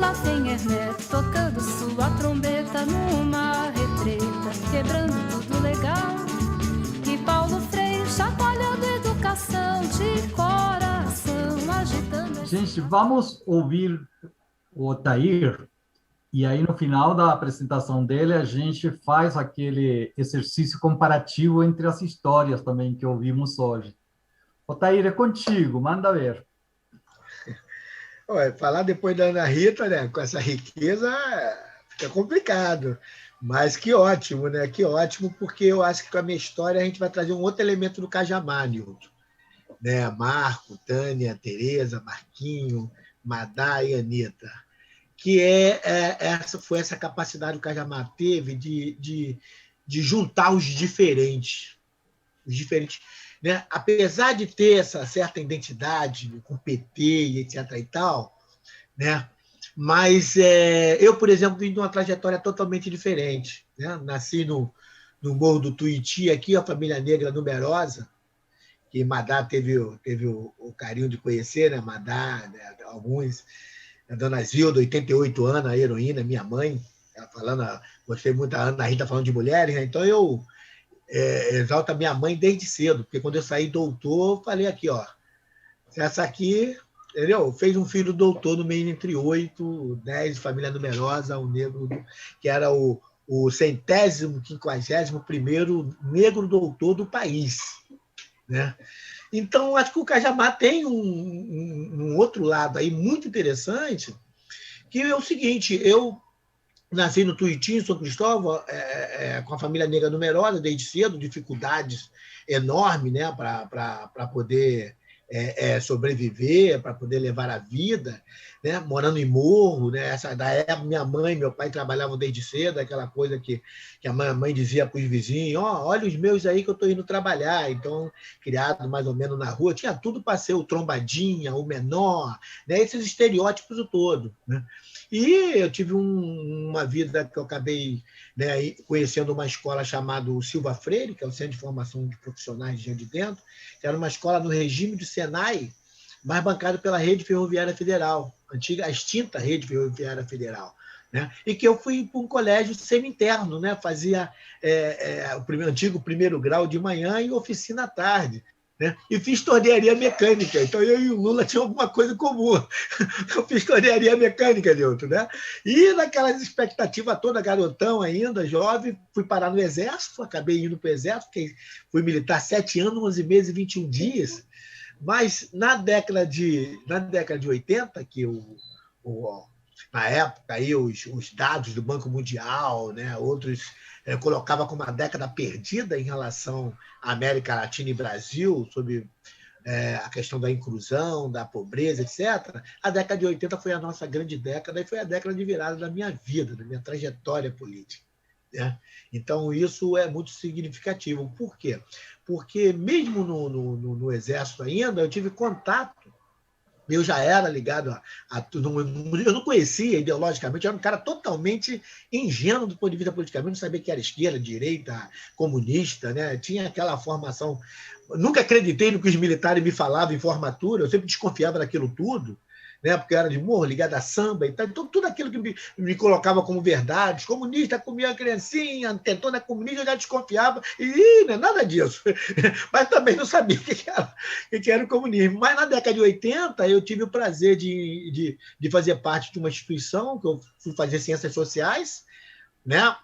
lá tem Hermeto tocando sua trombeta numa retreta, quebrando tudo legal. E Paulo Freire chacoalhando educação de coração, agitando... Gente, vamos ouvir o Otair, e aí no final da apresentação dele a gente faz aquele exercício comparativo entre as histórias também que ouvimos hoje. Otair, é contigo, manda ver. Olha, falar depois da Ana Rita, né, com essa riqueza, fica complicado. Mas que ótimo, né? Que ótimo, porque eu acho que com a minha história a gente vai trazer um outro elemento do Cajamar, Nilton. Né? Marco, Tânia, Tereza, Marquinho, Madá e Anitta. Que foi essa capacidade que o Cajamar teve de juntar os diferentes. Os diferentes, né? Apesar de ter essa certa identidade com o PT e etc. e tal, né? Mas eu, por exemplo, vim de uma trajetória totalmente diferente. Né? Nasci no Morro do Tuiuti, aqui, a família negra numerosa, que Madá teve o carinho de conhecer, né? Madá, né? Alguns, a dona Zilda, 88 anos, a heroína, minha mãe, ela falando, gostei muito da Ana Rita falando de mulheres, né? Então eu exalto a minha mãe desde cedo, porque quando eu saí doutor, eu falei aqui, ó, essa aqui, entendeu? Fez um filho doutor no meio entre 8, 10, família numerosa, um negro, que era o 151º negro doutor do país, né? Então, acho que o Cajamar tem um outro lado aí muito interessante, que é o seguinte, eu nasci no Tuiuti, em São Cristóvão, com a família negra numerosa, desde cedo, dificuldades enormes, né, para poder sobreviver, para poder levar a vida, né, morando em morro, né, da época, minha mãe e meu pai trabalhavam desde cedo, aquela coisa que a mãe dizia para os vizinhos, olha os meus aí que eu estou indo trabalhar, então, criado mais ou menos na rua, tinha tudo para ser o trombadinha, o menor, né, esses estereótipos todo, né? E eu tive uma vida que eu acabei, né, conhecendo uma escola chamada Silva Freire, que é o Centro de Formação de Profissionais de Rio de Dentro, que era uma escola no regime do Senai, mas bancada pela Rede Ferroviária Federal, a extinta Rede Ferroviária Federal. Né? E que eu fui para um colégio semi-interno, né? Fazia o antigo primeiro grau de manhã e oficina à tarde. Né? E fiz tornearia mecânica, então eu e o Lula tinham alguma coisa em comum. Eu fiz tornearia mecânica, Nilton, né? E naquelas expectativas toda, garotão ainda, jovem, fui parar no Exército, acabei indo para o Exército, fui militar 7 anos, 11 meses e 21 dias, mas na década de 80, que na época aí, os dados do Banco Mundial, né, outros colocava como uma década perdida em relação à América Latina e Brasil, sobre a questão da inclusão, da pobreza, etc. A década de 80 foi a nossa grande década e foi a década de virada da minha vida, da minha trajetória política. Né? Então, isso é muito significativo. Por quê? Porque mesmo no Exército ainda, eu tive contato. Eu já era ligado eu não conhecia ideologicamente, eu era um cara totalmente ingênuo do ponto de vista politicamente, não sabia que era esquerda, direita, comunista, né? Tinha aquela formação. Nunca acreditei no que os militares me falavam em formatura, eu sempre desconfiava daquilo tudo, né? Porque eu era de morro, ligado a samba e tal. Então, tudo aquilo que me colocava como verdade, comunista comia a criancinha, tentou na comunista, eu já desconfiava, e não é nada disso. Mas também não sabia o que era o comunismo. Mas na década de 80, eu tive o prazer de fazer parte de uma instituição, que eu fui fazer ciências sociais, né?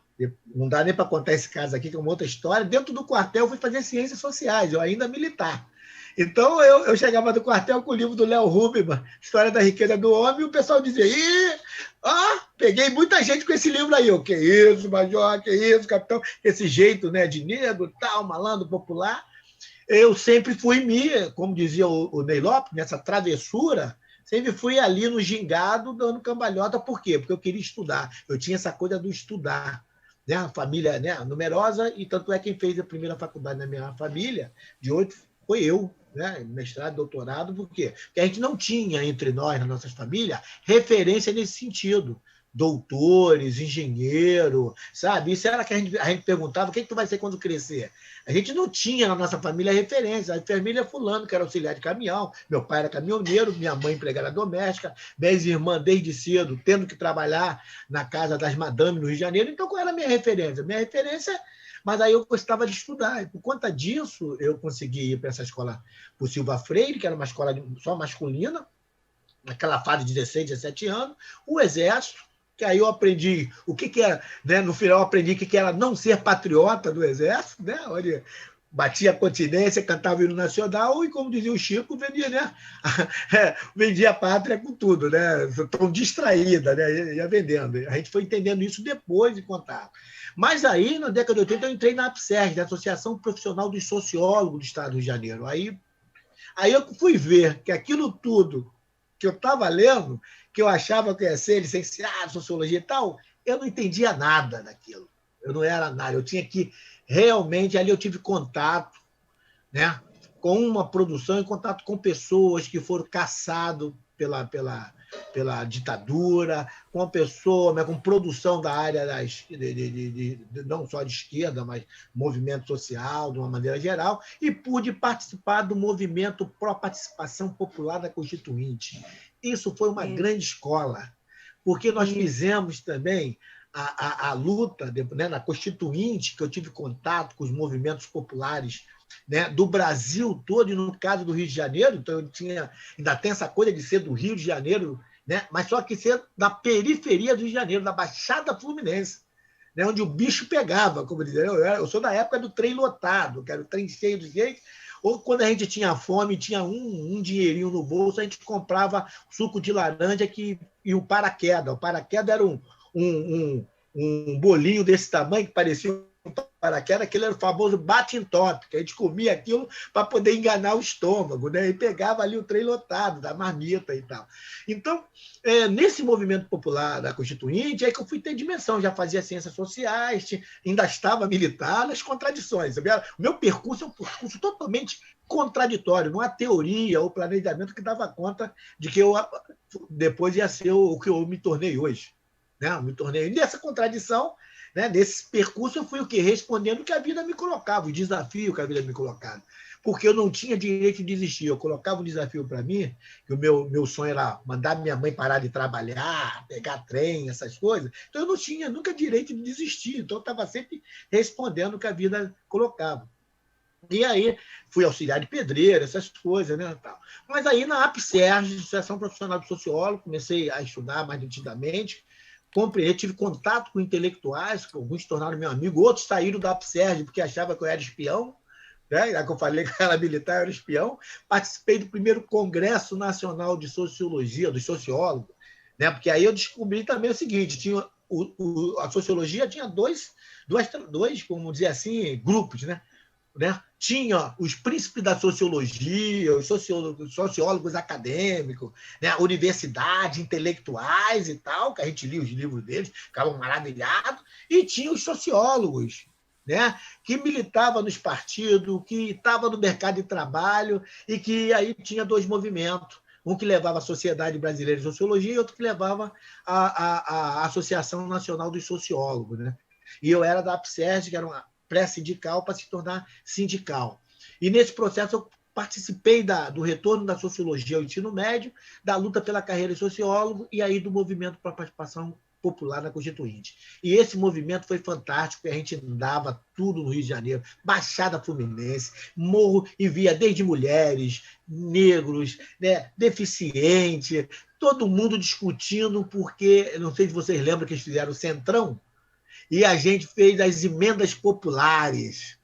Não dá nem para contar esse caso aqui, que é uma outra história. Dentro do quartel, eu fui fazer ciências sociais, eu ainda militar. Então, eu chegava do quartel com o livro do Léo Huberman, História da Riqueza do Homem, e o pessoal dizia, peguei muita gente com esse livro aí. Eu, que isso, major, que isso, capitão, esse jeito, né, de negro, tal, malandro, popular. Eu sempre fui como dizia o Ney Lopes, nessa travessura, sempre fui ali no gingado, dando cambalhota. Por quê? Porque eu queria estudar. Eu tinha essa coisa do estudar. Né? A família, né, numerosa, e tanto é quem fez a primeira faculdade na minha família, de 8, foi eu. Né? Mestrado, doutorado, por quê? Porque a gente não tinha entre nós, nas nossas famílias, referência nesse sentido. doutores, engenheiro, sabe? Isso era que a gente perguntava, o que tu vai ser quando crescer? A gente não tinha na nossa família referência. A família fulano, que era auxiliar de caminhão, meu pai era caminhoneiro, minha mãe empregada doméstica, minhas irmãs desde cedo tendo que trabalhar na casa das madames no Rio de Janeiro. Então, qual era a minha referência? Minha referência... Mas aí eu gostava de estudar. E por conta disso, eu consegui ir para essa escola, para o Silva Freire, que era uma escola só masculina, naquela fase de 16, 17 anos, o Exército, que aí eu aprendi o que era, né? No final eu aprendi o que era não ser patriota do Exército, né? Onde batia a continência, cantava o hino nacional e, como dizia o Chico, vendia, né? Vendia a pátria com tudo, né? Tão distraída, né? Ia vendendo. A gente foi entendendo isso depois de contar. Mas aí, na década de 80, eu entrei na APSERG, da Associação Profissional dos Sociólogos do Estado do Rio de Janeiro. Aí eu fui ver que aquilo tudo que eu estava lendo, que eu achava que ia ser licenciado em Sociologia e tal, eu não entendia nada daquilo. Eu não era nada. Eu tinha que realmente... Ali eu tive contato, né, com uma produção, em contato com pessoas que foram caçadas pela ditadura, com a pessoa, né, com produção da área não só de esquerda, mas movimento social, de uma maneira geral, e pude participar do movimento pró-participação popular da Constituinte. Isso foi uma grande escola, porque nós fizemos também a luta, né, na Constituinte, que eu tive contato com os movimentos populares, né, do Brasil todo, e no caso do Rio de Janeiro, então eu ainda tem essa coisa de ser do Rio de Janeiro, né, mas só que ser da periferia do Rio de Janeiro, da Baixada Fluminense, né, onde o bicho pegava, como dizer. Eu sou da época do trem lotado, que era o trem cheio de gente, ou quando a gente tinha fome, tinha um dinheirinho no bolso, a gente comprava suco de laranja e o paraquedas. O paraquedas era um bolinho desse tamanho, que parecia um paraquedas, aquele era o famoso bate-top, que a gente comia aquilo para poder enganar o estômago, né? E pegava ali o trem lotado, da marmita e tal. Então, nesse movimento popular da Constituinte, é que eu fui ter dimensão, já fazia ciências sociais, ainda estava militar, nas contradições. O meu percurso é um percurso totalmente contraditório, não há teoria ou planejamento que dava conta de que eu depois ia ser o que eu me tornei hoje. Né? Eu me tornei nessa contradição, né? Nesse percurso eu fui o quê? Respondendo o que a vida me colocava, o desafio que a vida me colocava. Porque eu não tinha direito de desistir. Eu colocava um desafio para mim, que o meu sonho era mandar minha mãe parar de trabalhar, pegar trem, essas coisas. Então eu não tinha nunca direito de desistir. Então eu estava sempre respondendo o que a vida colocava. E aí fui auxiliar de pedreiro, essas coisas, né? Tal. Mas aí na APSERG, Associação Profissional de Sociólogo, comecei a estudar mais nitidamente, compreendi, tive contato com intelectuais, alguns se tornaram meu amigo, outros saíram da APSERG porque achavam que eu era espião, né? Já que eu falei que eu era militar, eu era espião. Participei do primeiro Congresso Nacional de Sociologia, dos sociólogos, né? Porque aí eu descobri também o seguinte, tinha a sociologia tinha dois, como dizer assim, grupos, né? Tinha os príncipes da sociologia, os sociólogos acadêmicos, né? Universidade, intelectuais e tal, que a gente lia os livros deles, ficavam maravilhados, e tinha os sociólogos, né? Que militavam nos partidos, que estavam no mercado de trabalho, e que aí tinha dois movimentos, um que levava a Sociedade Brasileira de Sociologia e outro que levava a Associação Nacional dos Sociólogos, né? E eu era da APSERG, que era uma pré-sindical, para se tornar sindical. E nesse processo eu participei do retorno da sociologia ao ensino médio, da luta pela carreira de sociólogo e aí do movimento para a participação popular na Constituinte. E esse movimento foi fantástico, a gente andava tudo no Rio de Janeiro, Baixada Fluminense, morro e via desde mulheres, negros, né, deficientes, todo mundo discutindo, porque, não sei se vocês lembram que eles fizeram o Centrão, e a gente fez as emendas populares.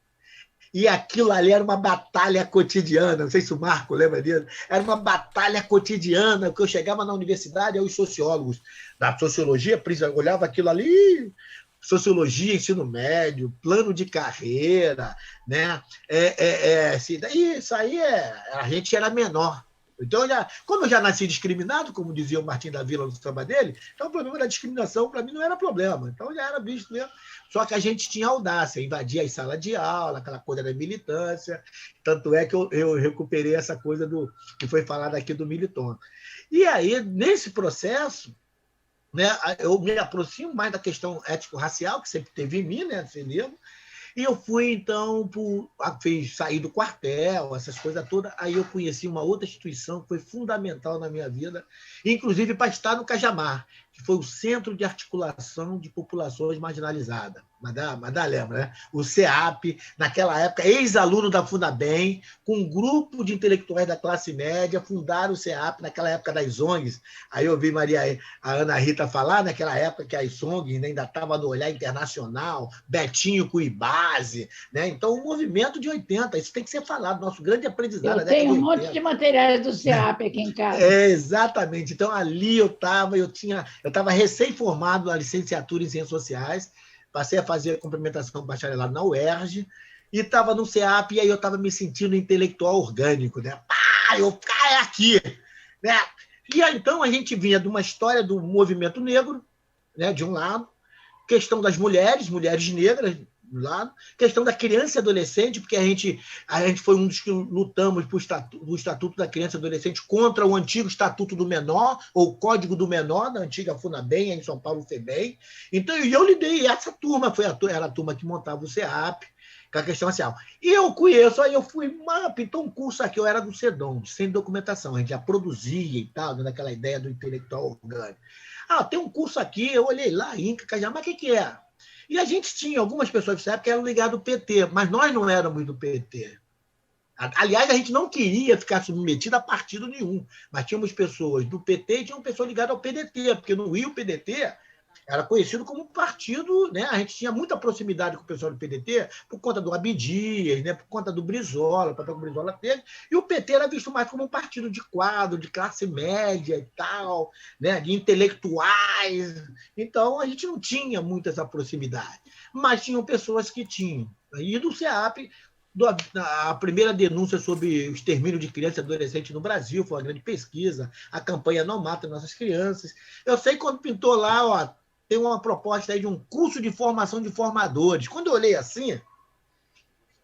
E aquilo ali era uma batalha cotidiana, não sei se o Marco lembra disso, era uma batalha cotidiana, que eu chegava na universidade, aí os sociólogos da sociologia olhavam aquilo ali, sociologia, ensino médio, plano de carreira, né? Isso aí a gente era menor. Então, como eu já nasci discriminado, como dizia o Martim da Vila no samba dele, então o problema da discriminação para mim não era problema. Então já era visto mesmo. Só que a gente tinha audácia, invadia as salas de aula, aquela coisa da militância. Tanto é que eu recuperei essa coisa que foi falado aqui do Militon. E aí, nesse processo, né? Eu me aproximo mais da questão ético-racial, que sempre teve em mim, né? Defendendo. E eu fui, então, sair do quartel, essas coisas todas. Aí eu conheci uma outra instituição que foi fundamental na minha vida, inclusive para estar no Cajamar, que foi o Centro de Articulação de Populações Marginalizadas. Mas lembra, né? O CEAP, naquela época, ex-aluno da FUNABEM, com um grupo de intelectuais da classe média, fundaram o CEAP naquela época das ONGs. Aí eu ouvi a Ana Rita falar, naquela época que as ONGs ainda estavam no olhar internacional, Betinho Cuibase, né? Então, o movimento de 80, isso tem que ser falado, nosso grande aprendizado. Eu tenho um monte de materiais do CEAP aqui em casa. Exatamente. Então, ali eu estava recém-formado na licenciatura em Ciências Sociais, passei a fazer complementação do bacharelado na UERJ, e estava no CEAP, e aí eu estava me sentindo intelectual orgânico, né? É aqui! Né? E aí, então, a gente vinha de uma história do movimento negro, né, de um lado, questão das mulheres negras, do lado, questão da criança e adolescente, porque a gente foi um dos que lutamos por o Estatuto da Criança e Adolescente contra o antigo Estatuto do Menor, ou Código do Menor, da antiga FUNABEM, em São Paulo, FEBEM. Então, eu lidei, essa turma era a turma que montava o CEAP, com a questão racial. E eu conheço, aí eu fui, pintou um curso aqui, eu era do CEDOM, sem documentação, a gente já produzia e tal, naquela ideia do intelectual orgânico. Tem um curso aqui, eu olhei lá, Inca, Cajamar, o que é? E a gente tinha algumas pessoas dessa época que eram ligadas ao PT, mas nós não éramos do PT. Aliás, a gente não queria ficar submetido a partido nenhum, mas tínhamos pessoas do PT e tinham pessoas ligadas ao PDT, porque no Rio o PDT era conhecido como partido, né? A gente tinha muita proximidade com o pessoal do PDT por conta do Abdias, né? Por conta do Brizola, o papel que o Brizola teve, e o PT era visto mais como um partido de quadro, de classe média e tal, né? De intelectuais. Então, a gente não tinha muito essa proximidade, mas tinham pessoas que tinham. E do CEAP, a primeira denúncia sobre o extermínio de crianças e adolescentes no Brasil, foi uma grande pesquisa, a campanha Não Mata Nossas Crianças. Eu sei quando pintou lá, tem uma proposta aí de um curso de formação de formadores. Quando eu olhei assim,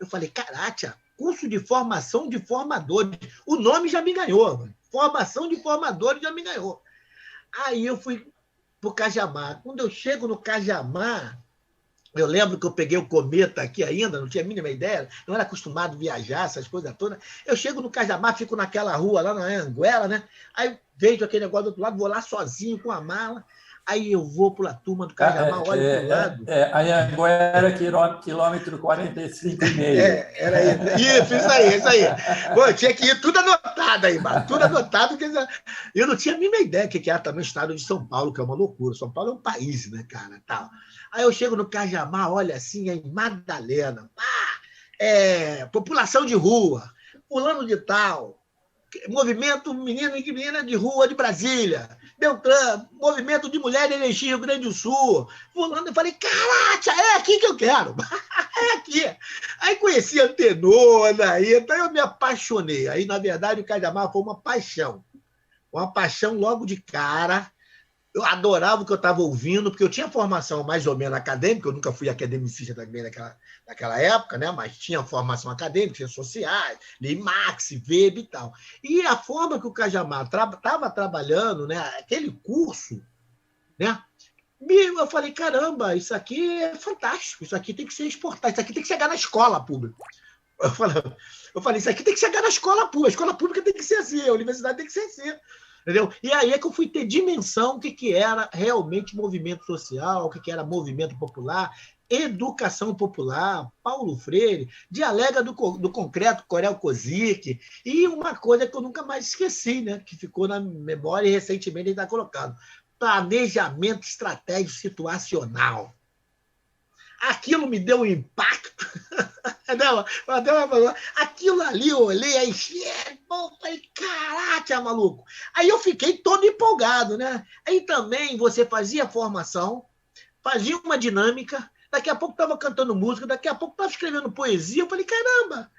eu falei, caraca, curso de formação de formadores. O nome já me ganhou, mano. Formação de formadores já me ganhou. Aí eu fui para o Cajamar. Quando eu chego no Cajamar, eu lembro que eu peguei o cometa aqui ainda, não tinha a mínima ideia, não era acostumado a viajar, essas coisas todas. Eu chego no Cajamar, fico naquela rua lá na Anguera, né? Aí vejo aquele negócio do outro lado, vou lá sozinho com a mala. Aí eu vou para a turma do Cajamar, olho para o lado. A Anguera, quilômetro 45,5. Era isso aí. Pô, tinha que ir tudo anotado aí, mano. Tudo anotado, porque eu não tinha a mínima ideia que era também o estado de São Paulo, que é uma loucura. São Paulo é um país, né, cara? Tal. Aí eu chego no Cajamar, olha assim, em Madalena. População de rua, fulano de tal, movimento menino e menina de rua de Brasília, Beltrán, movimento de mulher de Erechim, Rio Grande do Sul. Fulano, eu falei, caraca, é aqui que eu quero. É aqui. Aí conheci a Tenona, então eu me apaixonei. Aí, na verdade, o Cajamar foi uma paixão logo de cara. Eu adorava o que eu estava ouvindo, porque eu tinha formação mais ou menos acadêmica, eu nunca fui academicista também naquela época, né? Mas tinha formação acadêmica, ciências sociais, li Marx, Weber e tal. E a forma que o Cajamar estava trabalhando, né? Aquele curso, né? Eu falei, caramba, isso aqui é fantástico, isso aqui tem que ser exportado, isso aqui tem que chegar na escola pública. Eu falei, isso aqui tem que chegar na escola pública, a escola pública tem que ser assim, a universidade tem que ser assim. Entendeu? E aí é que eu fui ter dimensão do que era realmente movimento social, o que era movimento popular, educação popular, Paulo Freire, dialega do concreto, Corel Kozik, e uma coisa que eu nunca mais esqueci, né? Que ficou na memória e recentemente está colocado: planejamento estratégico situacional. Aquilo me deu um impacto. Não, aquilo ali eu olhei, aí falei, caraca, maluco. Aí eu fiquei todo empolgado, né? Aí também você fazia formação, fazia uma dinâmica, daqui a pouco estava cantando música, daqui a pouco estava escrevendo poesia. Eu falei, caramba!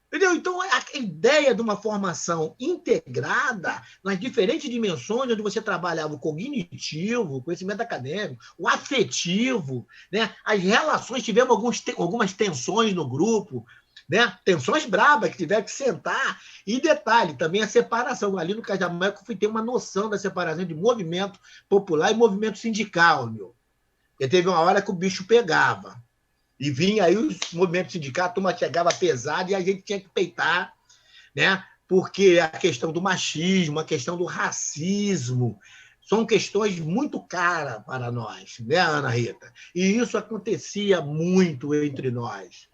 Entendeu? Então, a ideia de uma formação integrada nas diferentes dimensões, onde você trabalhava o cognitivo, o conhecimento acadêmico, o afetivo, né? As relações, tivemos algumas tensões no grupo, né? Tensões brabas que tiveram que sentar. E detalhe, também a separação. Ali no Cajamar eu fui ter uma noção da separação de movimento popular e movimento sindical, meu. Porque teve uma hora que o bicho pegava. E vinha aí os movimentos sindicais, a turma chegava pesado e a gente tinha que peitar, né? Porque a questão do machismo, a questão do racismo, são questões muito caras para nós, né, Ana Rita? E isso acontecia muito entre nós.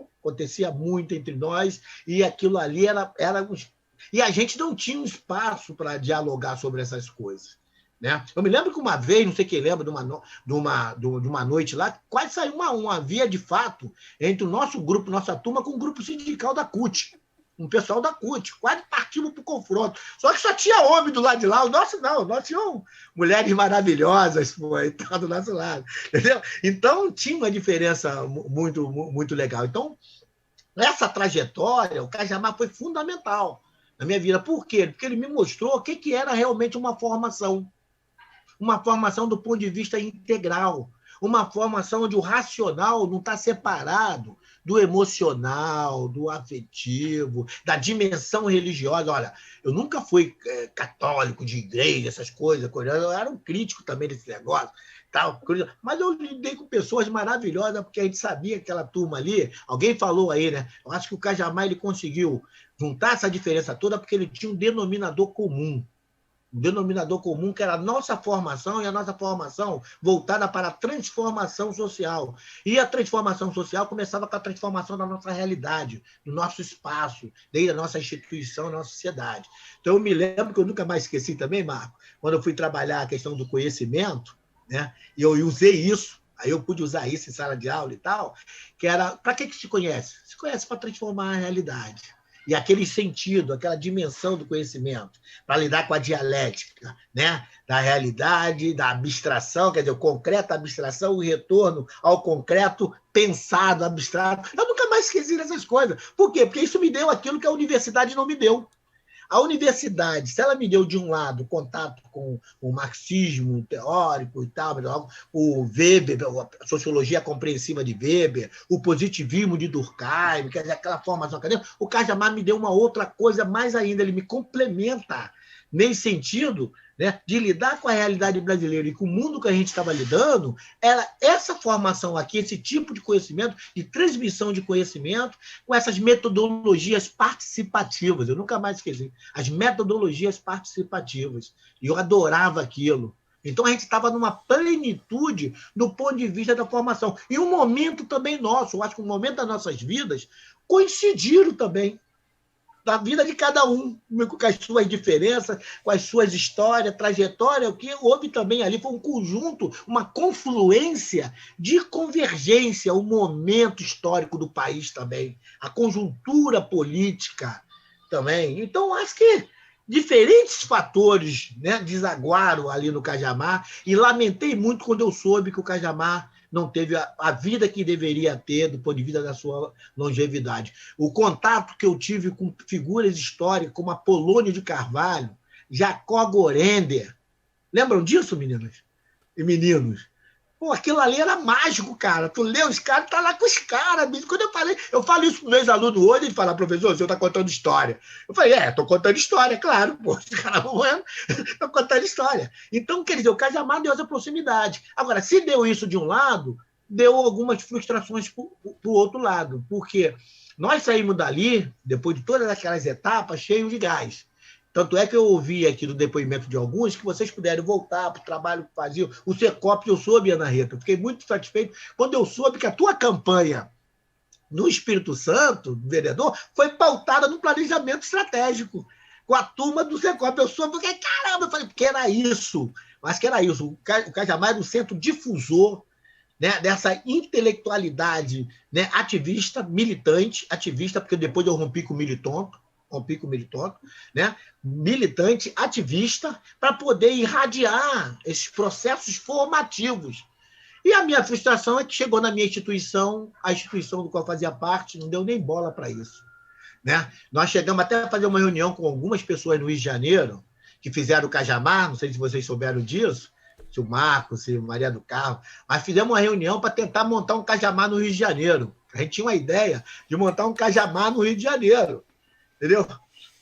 E aquilo ali era e a gente não tinha um espaço para dialogar sobre essas coisas, né? Eu me lembro que uma vez, não sei quem lembra, de uma noite lá, quase saiu uma via de fato entre o nosso grupo, nossa turma, com o grupo sindical da CUT. Um pessoal da CUT, quase partimos para o confronto. Só que só tinha homem do lado de lá, o nosso não, nós tínhamos mulheres maravilhosas, e tal, do nosso lado. Entendeu? Então, tinha uma diferença muito, muito legal. Então, essa trajetória, o Cajamar foi fundamental na minha vida. Por quê? Porque ele me mostrou o que era realmente uma formação do ponto de vista integral, uma formação onde o racional não está separado do emocional, do afetivo, da dimensão religiosa. Olha, eu nunca fui católico de igreja, essas coisas, eu era um crítico também desse negócio, tal, mas eu lidei com pessoas maravilhosas, porque a gente sabia que aquela turma ali, alguém falou aí, né? Eu acho que o Cajamar ele conseguiu juntar essa diferença toda porque ele tinha um denominador comum, que era a nossa formação, e a nossa formação voltada para a transformação social. E a transformação social começava com a transformação da nossa realidade, do nosso espaço, desde a nossa instituição, da nossa sociedade. Então, eu me lembro que eu nunca mais esqueci também, Marco, quando eu fui trabalhar a questão do conhecimento, né? E eu usei isso, aí eu pude usar isso em sala de aula e tal, que era, para que se conhece? Se conhece para transformar a realidade. E aquele sentido, aquela dimensão do conhecimento, para lidar com a dialética, né? Da realidade, da abstração, quer dizer, o concreto, a abstração, o retorno ao concreto pensado, abstrato. Eu nunca mais esqueci dessas coisas. Por quê? Porque isso me deu aquilo que a universidade não me deu. A universidade, se ela me deu, de um lado, contato com o marxismo teórico e tal, o Weber, a sociologia compreensiva de Weber, o positivismo de Durkheim, quer dizer, aquela formação acadêmica, o Cajamar me deu uma outra coisa mais ainda, ele me complementa nesse sentido, né, de lidar com a realidade brasileira e com o mundo que a gente estava lidando, era essa formação aqui, esse tipo de conhecimento, de transmissão de conhecimento, com essas metodologias participativas. Eu nunca mais esqueci. As metodologias participativas. E eu adorava aquilo. Então, a gente estava numa plenitude do ponto de vista da formação. E um momento também nosso, eu acho que um momento das nossas vidas, coincidiram também da vida de cada um, com as suas diferenças, com as suas histórias, trajetória. O que houve também ali foi um conjunto, uma confluência de convergência, o momento histórico do país também, a conjuntura política também. Então, acho que diferentes fatores, né, desaguaram ali no Cajamar, e lamentei muito quando eu soube que o Cajamar não teve a vida que deveria ter do ponto de vista da sua longevidade. O contato que eu tive com figuras históricas como Apolônio de Carvalho, Jacó Gorender. Lembram disso, meninas e meninos? Pô, aquilo ali era mágico, cara. Tu lê os caras, tá lá com os caras. Quando eu falo isso para meus alunos hoje, ele fala, professor, o senhor está contando história. Eu falei, estou contando história, claro. Pô, os caras vão morrendo, estou contando história. Então, quer dizer, o Cajamar deu essa proximidade. Agora, se deu isso de um lado, deu algumas frustrações para o outro lado. Porque nós saímos dali, depois de todas aquelas etapas, cheios de gás. Tanto é que eu ouvi aqui do depoimento de alguns que vocês puderam voltar para o trabalho que faziam. O Secop, eu soube, Ana Rita. Fiquei muito satisfeito quando eu soube que a tua campanha no Espírito Santo, vereador, foi pautada no planejamento estratégico, com a turma do Secop. Eu soube, porque, caramba, eu falei, porque era isso. Mas que era isso. O Cajamar era um centro difusor, né, dessa intelectualidade, né, ativista, militante, ativista, porque depois eu rompi com o Militonto, né? Militante, ativista, para poder irradiar esses processos formativos. E a minha frustração é que chegou na minha instituição, a instituição do qual eu fazia parte, não deu nem bola para isso, né? Nós chegamos até a fazer uma reunião com algumas pessoas no Rio de Janeiro, que fizeram o Cajamar, não sei se vocês souberam disso, se o Marcos, se o Maria do Carmo, mas fizemos uma reunião para tentar montar um Cajamar no Rio de Janeiro. A gente tinha uma ideia de montar um Cajamar no Rio de Janeiro, entendeu?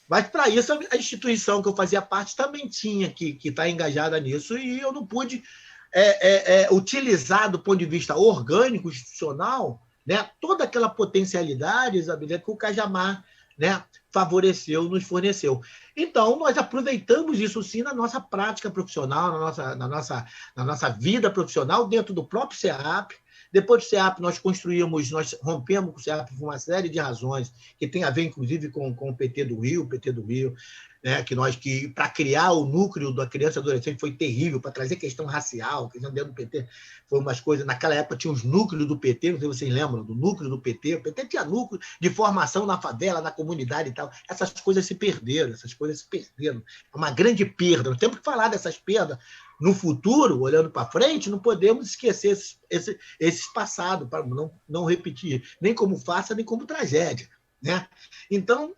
Mas, para isso, a instituição que eu fazia parte também tinha que estar engajada nisso, e eu não pude utilizar, do ponto de vista orgânico, institucional, né, toda aquela potencialidade, Isabela, que o Cajamar, né, favoreceu, nos forneceu. Então, nós aproveitamos isso, sim, na nossa prática profissional, na nossa vida profissional, dentro do próprio CEAP. Depois do CEAP, nós rompemos com o CEAP por uma série de razões, que tem a ver, inclusive, com o PT do Rio, né, que para criar o núcleo da criança e adolescente foi terrível, para trazer questão racial, questão dentro do PT, foi umas coisas. Naquela época tinha os núcleos do PT, não sei se vocês lembram do núcleo do PT. O PT tinha núcleo de formação na favela, na comunidade e tal. Essas coisas se perderam. É uma grande perda. Nós temos que falar dessas perdas. No futuro, olhando para frente, não podemos esquecer esse passado, para não repetir, nem como farsa, nem como tragédia, né? Então,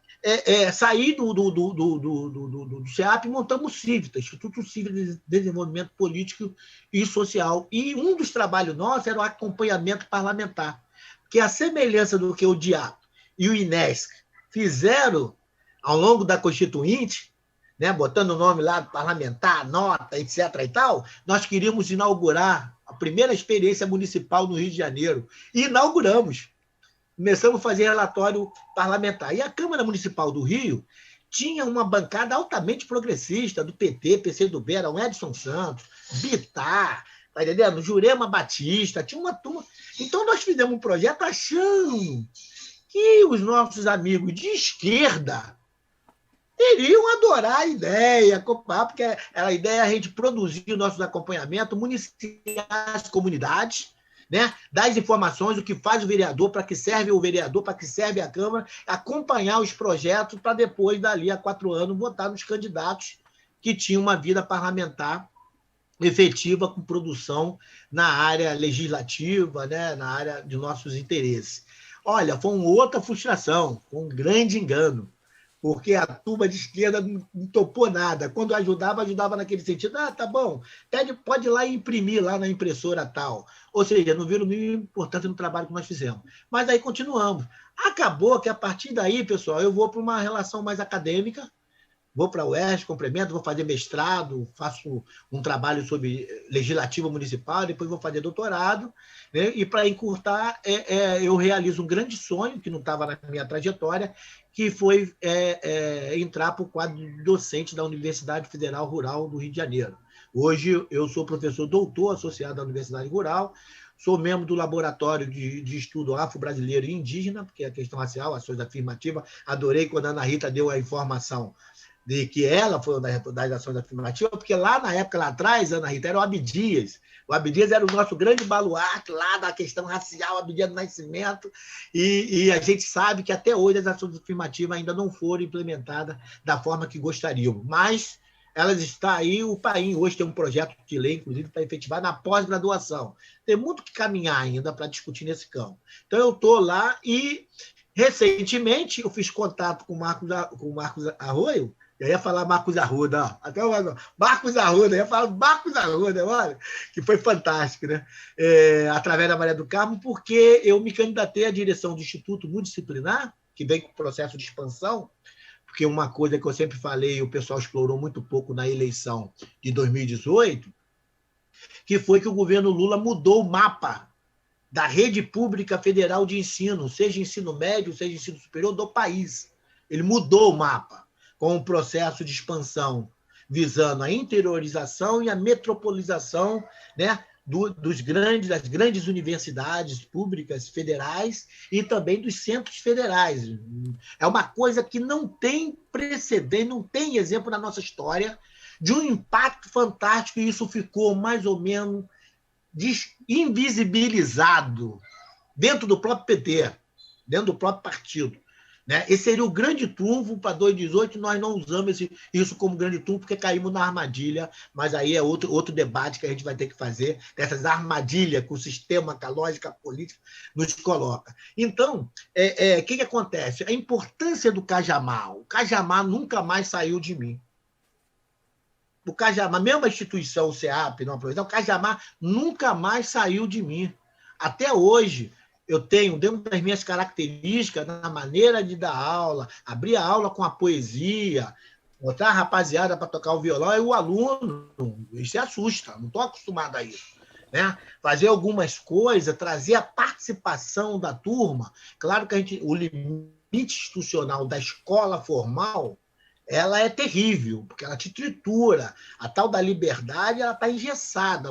saí do CEAP e montamos o CIVITA, Instituto Cívico de Desenvolvimento Político e Social. E um dos trabalhos nossos era o acompanhamento parlamentar, porque a semelhança do que o DIAP e o INESC fizeram ao longo da Constituinte, né, botando o nome lá do parlamentar, nota, etc. e tal, nós queríamos inaugurar a primeira experiência municipal no Rio de Janeiro. E inauguramos. Começamos a fazer relatório parlamentar. E a Câmara Municipal do Rio tinha uma bancada altamente progressista, do PT, PCdoB, era o Edson Santos, Bittar, tá entendendo? Jurema Batista, tinha uma turma. Então, nós fizemos um projeto achando que os nossos amigos de esquerda iriam adorar a ideia, porque a ideia é a gente produzir os nossos acompanhamentos, municiar as comunidades, né? Dar as informações, o que faz o vereador, para que serve o vereador, para que serve a Câmara, acompanhar os projetos para depois, dali a 4 anos, votar nos candidatos que tinham uma vida parlamentar efetiva, com produção na área legislativa, né? Na área de nossos interesses. Olha, foi uma outra frustração, foi um grande engano, porque a turma de esquerda não topou nada. Quando ajudava naquele sentido. Tá bom, pode ir lá e imprimir lá na impressora tal. Ou seja, não viram nenhuma importância no trabalho que nós fizemos. Mas aí continuamos. Acabou que, a partir daí, pessoal, eu vou para uma relação mais acadêmica, vou para a UERJ, complemento, vou fazer mestrado, faço um trabalho sobre legislativo municipal, depois vou fazer doutorado, né? E, para encurtar, eu realizo um grande sonho, que não estava na minha trajetória, que foi entrar para o quadro docente da Universidade Federal Rural do Rio de Janeiro. Hoje, eu sou professor doutor associado à Universidade Rural, sou membro do Laboratório de Estudo Afro-Brasileiro e Indígena, porque a questão racial, ações afirmativas. Adorei quando a Ana Rita deu a informação de que ela foi uma das ações afirmativas, porque lá na época, lá atrás, Ana Rita, era o Abdias. O Abdias era o nosso grande baluarte lá da questão racial, Abdias do Nascimento, e a gente sabe que até hoje as ações afirmativas ainda não foram implementadas da forma que gostariam, mas elas estão aí. O PAIN hoje tem um projeto de lei, inclusive, para efetivar na pós-graduação. Tem muito que caminhar ainda para discutir nesse campo. Então, eu estou lá e, recentemente, eu fiz contato com o Marcos Arroio. Eu ia falar Marcos Arruda, até o Marcos Arruda, eu ia falar Marcos Arruda, olha, que foi fantástico, né? Através da Maria do Carmo, porque eu me candidatei à direção do Instituto Multidisciplinar, que vem com processo de expansão, porque uma coisa que eu sempre falei, o pessoal explorou muito pouco na eleição de 2018, que foi que o governo Lula mudou o mapa da rede pública federal de ensino, seja ensino médio, seja ensino superior, do país. Ele mudou o mapa, com o processo de expansão, visando a interiorização e a metropolização, né, das grandes universidades públicas federais e também dos centros federais. É uma coisa que não tem precedente, não tem exemplo na nossa história, de um impacto fantástico, e isso ficou mais ou menos invisibilizado dentro do próprio PT, dentro do próprio partido. Né? Esse seria o grande trunfo para 2018, nós não usamos isso como grande trunfo, porque caímos na armadilha, mas aí é outro debate que a gente vai ter que fazer, dessas armadilhas que o sistema, que a lógica política nos coloca. Então, o que acontece? A importância do Cajamar. O Cajamar nunca mais saiu de mim. O Cajamar, mesmo a instituição, o CEAP, não, o Cajamar nunca mais saiu de mim. Até hoje, eu tenho, dentro das minhas características, na maneira de dar aula, abrir a aula com a poesia, botar a rapaziada para tocar o violão, e o aluno se assusta, não estou acostumado a isso. Né? Fazer algumas coisas, trazer a participação da turma. Claro que o limite institucional da escola formal, ela é terrível, porque ela te tritura. A tal da liberdade, ela está engessada,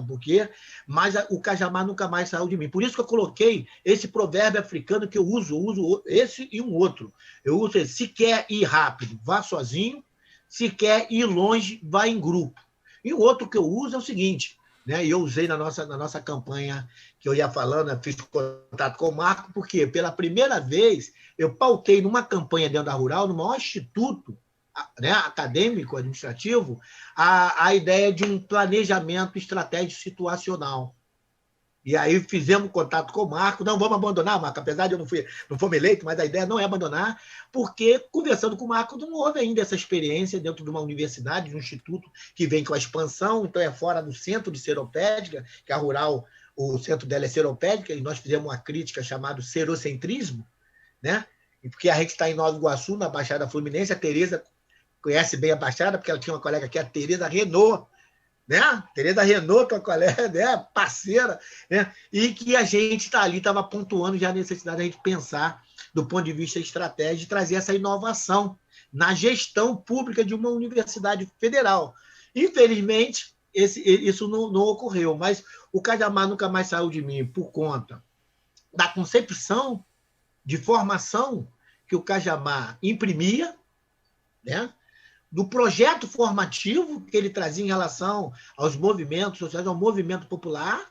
mas o Cajamar nunca mais saiu de mim. Por isso que eu coloquei esse provérbio africano que eu uso esse e um outro. Eu uso esse: se quer ir rápido, vá sozinho; se quer ir longe, vá em grupo. E o outro que eu uso é o seguinte, né? E eu usei na nossa campanha que eu ia falando, eu fiz contato com o Marco, porque pela primeira vez eu pautei numa campanha dentro da Rural, no maior instituto, né, acadêmico, administrativo, a ideia de um planejamento estratégico situacional. E aí fizemos contato com o Marco. Não vamos abandonar, Marco, apesar de eu não fui eleito, mas a ideia não é abandonar, porque, conversando com o Marco, não houve ainda essa experiência dentro de uma universidade, de um instituto que vem com a expansão, então é fora do centro de seropédica, que a Rural, o centro dela é seropédica, e nós fizemos uma crítica chamada serocentrismo, né? E porque a gente está em Nova Iguaçu, na Baixada Fluminense, a Tereza conhece bem a Baixada, porque ela tinha uma colega aqui, a Tereza Renault, né? Tereza Renault, que é uma colega, né? Parceira, né? E que a gente estava pontuando já a necessidade de a gente pensar do ponto de vista estratégico, de trazer essa inovação na gestão pública de uma universidade federal. Infelizmente, isso não ocorreu, mas o Cajamar nunca mais saiu de mim por conta da concepção de formação que o Cajamar imprimia, né? Do projeto formativo que ele trazia em relação aos movimentos sociais, ao movimento popular,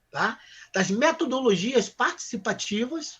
tá? Das metodologias participativas,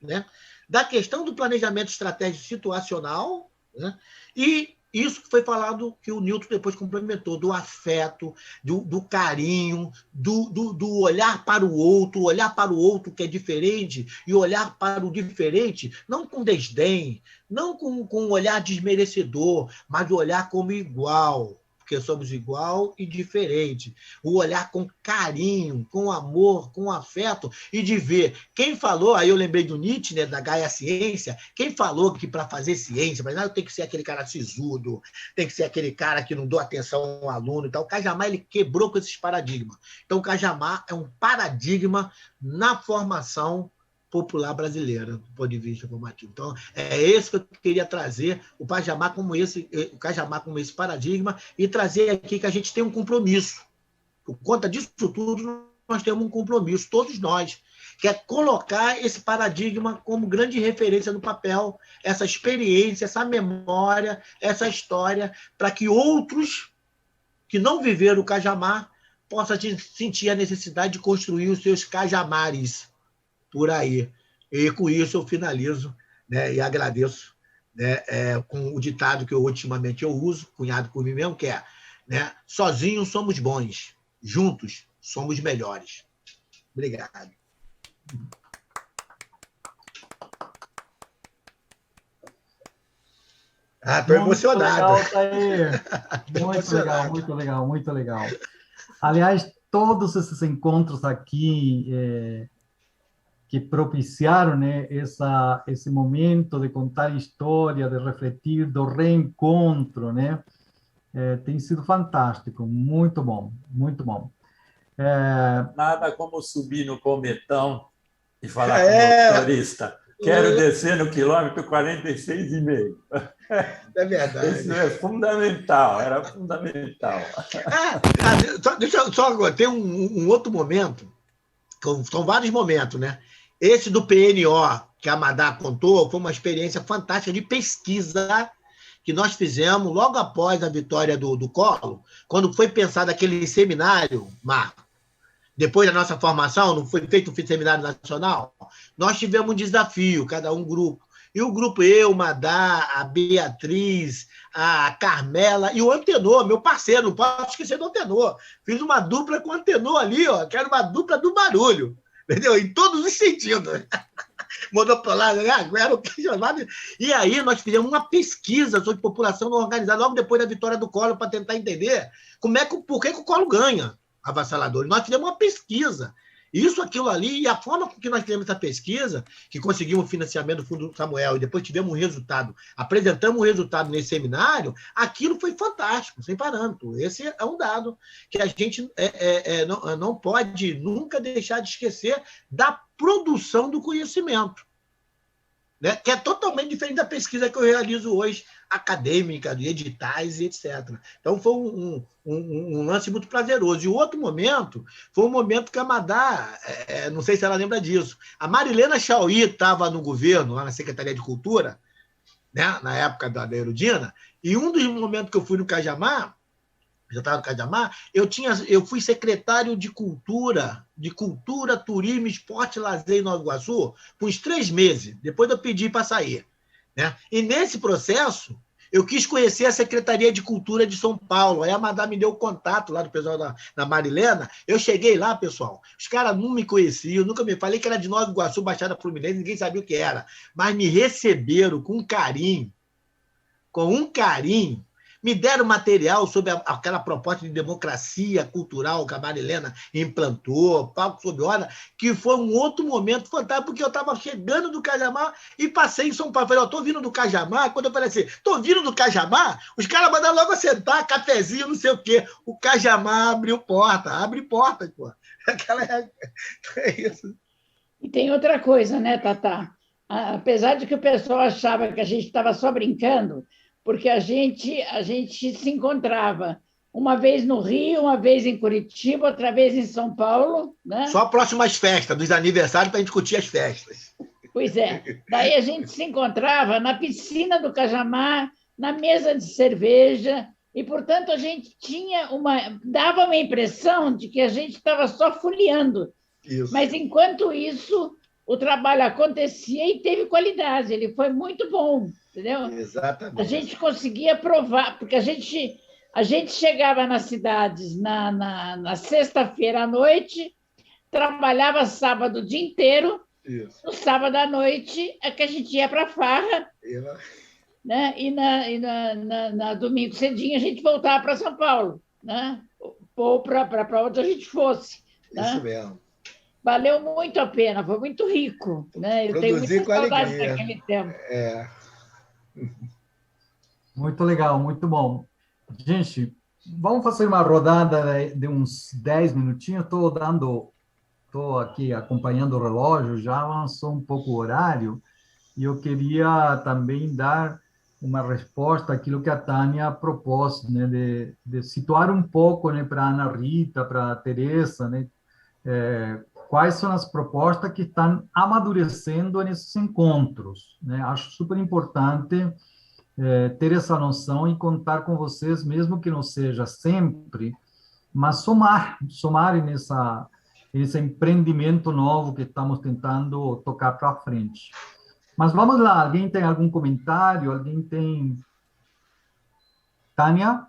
né? Da questão do planejamento estratégico situacional, né? E isso que foi falado, que o Newton depois complementou, do afeto, do carinho, do olhar para o outro que é diferente, e olhar para o diferente, não com desdém, não com um olhar desmerecedor, mas o olhar como igual, porque somos igual e diferente. O olhar com carinho, com amor, com afeto, e de ver quem falou, aí eu lembrei do Nietzsche, né, da Gaia Ciência, quem falou que para fazer ciência, mas não tem que ser aquele cara sisudo, tem que ser aquele cara que não dá atenção ao aluno e tal. O Cajamar, ele quebrou com esses paradigmas. Então, o Cajamar é um paradigma na formação popular brasileira, do ponto de vista formativo. Então, é esse que eu queria trazer, o Cajamar como esse paradigma, e trazer aqui que a gente tem um compromisso. Por conta disso tudo, nós temos um compromisso, todos nós, que é colocar esse paradigma como grande referência no papel, essa experiência, essa memória, essa história, para que outros que não viveram o Cajamar possam sentir a necessidade de construir os seus Cajamares por aí. E com isso eu finalizo, né, e agradeço, né, com o ditado que ultimamente eu uso, cunhado por mim mesmo, que é, né, sozinhos somos bons, juntos somos melhores. Obrigado. Estou emocionado. Muito legal, muito legal, muito legal. Aliás, todos esses encontros aqui que propiciaram, né, esse momento de contar história, de refletir, do reencontro, né, tem sido fantástico, muito bom, muito bom. Nada como subir no Cometão e falar com o motorista. Quero descer no quilômetro 46,5. É verdade. Isso é fundamental, era fundamental. Deixa eu só... Tem um outro momento, são vários momentos, né? Esse do PNO, que a Madá contou, foi uma experiência fantástica de pesquisa que nós fizemos logo após a vitória do Collor, quando foi pensado aquele seminário, Marco, depois da nossa formação, não foi feito um seminário nacional, nós tivemos um desafio, cada um grupo. E o grupo, eu, Madá, a Beatriz, a Carmela e o Antenor, meu parceiro, não posso esquecer do Antenor. Fiz uma dupla com o Antenor ali, ó, que era uma dupla do barulho. Entendeu? Em todos os sentidos. Monopolado, né? Era o que chamava. E aí nós fizemos uma pesquisa sobre população não organizada logo depois da vitória do Collor para tentar entender por que o Collor ganha avassalador. Nós fizemos uma pesquisa. Isso, aquilo ali, e a forma com que nós fizemos essa pesquisa, que conseguimos o financiamento do Fundo Samuel, e depois tivemos um resultado, apresentamos o resultado nesse seminário, aquilo foi fantástico, sem parâmetro. Esse é um dado que a gente não pode nunca deixar de esquecer da produção do conhecimento, né? Que é totalmente diferente da pesquisa que eu realizo hoje, acadêmica, de editais e etc. Então, foi um lance muito prazeroso. E o outro momento foi um momento que a Madá, não sei se ela lembra disso, a Marilena Chauí estava no governo, lá na Secretaria de Cultura, né, na época da Erudina, e um dos momentos que eu fui no Cajamar, já estava no Cajamar, eu fui secretário de Cultura, Turismo, Esporte e Lazer em Nova Iguaçu, por uns 3 meses. Depois eu pedi para sair, né? E nesse processo, eu quis conhecer a Secretaria de Cultura de São Paulo. Aí a Madá me deu o contato lá do pessoal da Marilena. Eu cheguei lá, pessoal, os caras não me conheciam, nunca me falei que era de Nova Iguaçu, Baixada Fluminense, ninguém sabia o que era. Mas me receberam com um carinho, me deram material sobre aquela proposta de democracia cultural que a Marilena implantou, palco sob hora, que foi um outro momento fantástico, porque eu estava chegando do Cajamar e passei em São Paulo. Falei, estou vindo do Cajamar. Quando eu falei assim, estou vindo do Cajamar, os caras mandaram logo sentar, cafezinho, não sei o quê. O Cajamar abre porta, pô. É isso. E tem outra coisa, né, Tatá? Apesar de que o pessoal achava que a gente estava só brincando, porque a gente se encontrava uma vez no Rio, uma vez em Curitiba, outra vez em São Paulo, né? Só próximas festas, dos aniversários, para a gente discutir as festas. Pois é. Daí a gente se encontrava na piscina do Cajamar, na mesa de cerveja, e, portanto, a gente dava uma impressão de que a gente estava só folheando. Isso. Mas, enquanto isso, o trabalho acontecia e teve qualidade, ele foi muito bom. Entendeu? Exatamente. A gente conseguia provar, porque a gente chegava nas cidades na sexta-feira à noite, trabalhava sábado o dia inteiro, isso. No sábado à noite é que a gente ia para a farra, né? E na domingo cedinho a gente voltava para São Paulo, né? Ou para onde a gente fosse. Isso né? mesmo. Valeu muito a pena, foi muito rico. Né? Eu tenho muita saudade daquele tempo. Muito legal, muito bom. Gente, vamos fazer uma rodada de uns 10 minutinhos. Estou aqui acompanhando o relógio, já avançou um pouco o horário, e eu queria também dar uma resposta àquilo que a Tânia propôs, né, de situar um pouco, né, para a Ana Rita, para a Teresa, né, quais são as propostas que estão amadurecendo nesses encontros, né? Acho super importante ter essa noção e contar com vocês, mesmo que não seja sempre, mas somarem nesse empreendimento novo que estamos tentando tocar para frente. Mas vamos lá, alguém tem algum comentário? Alguém tem... Tânia?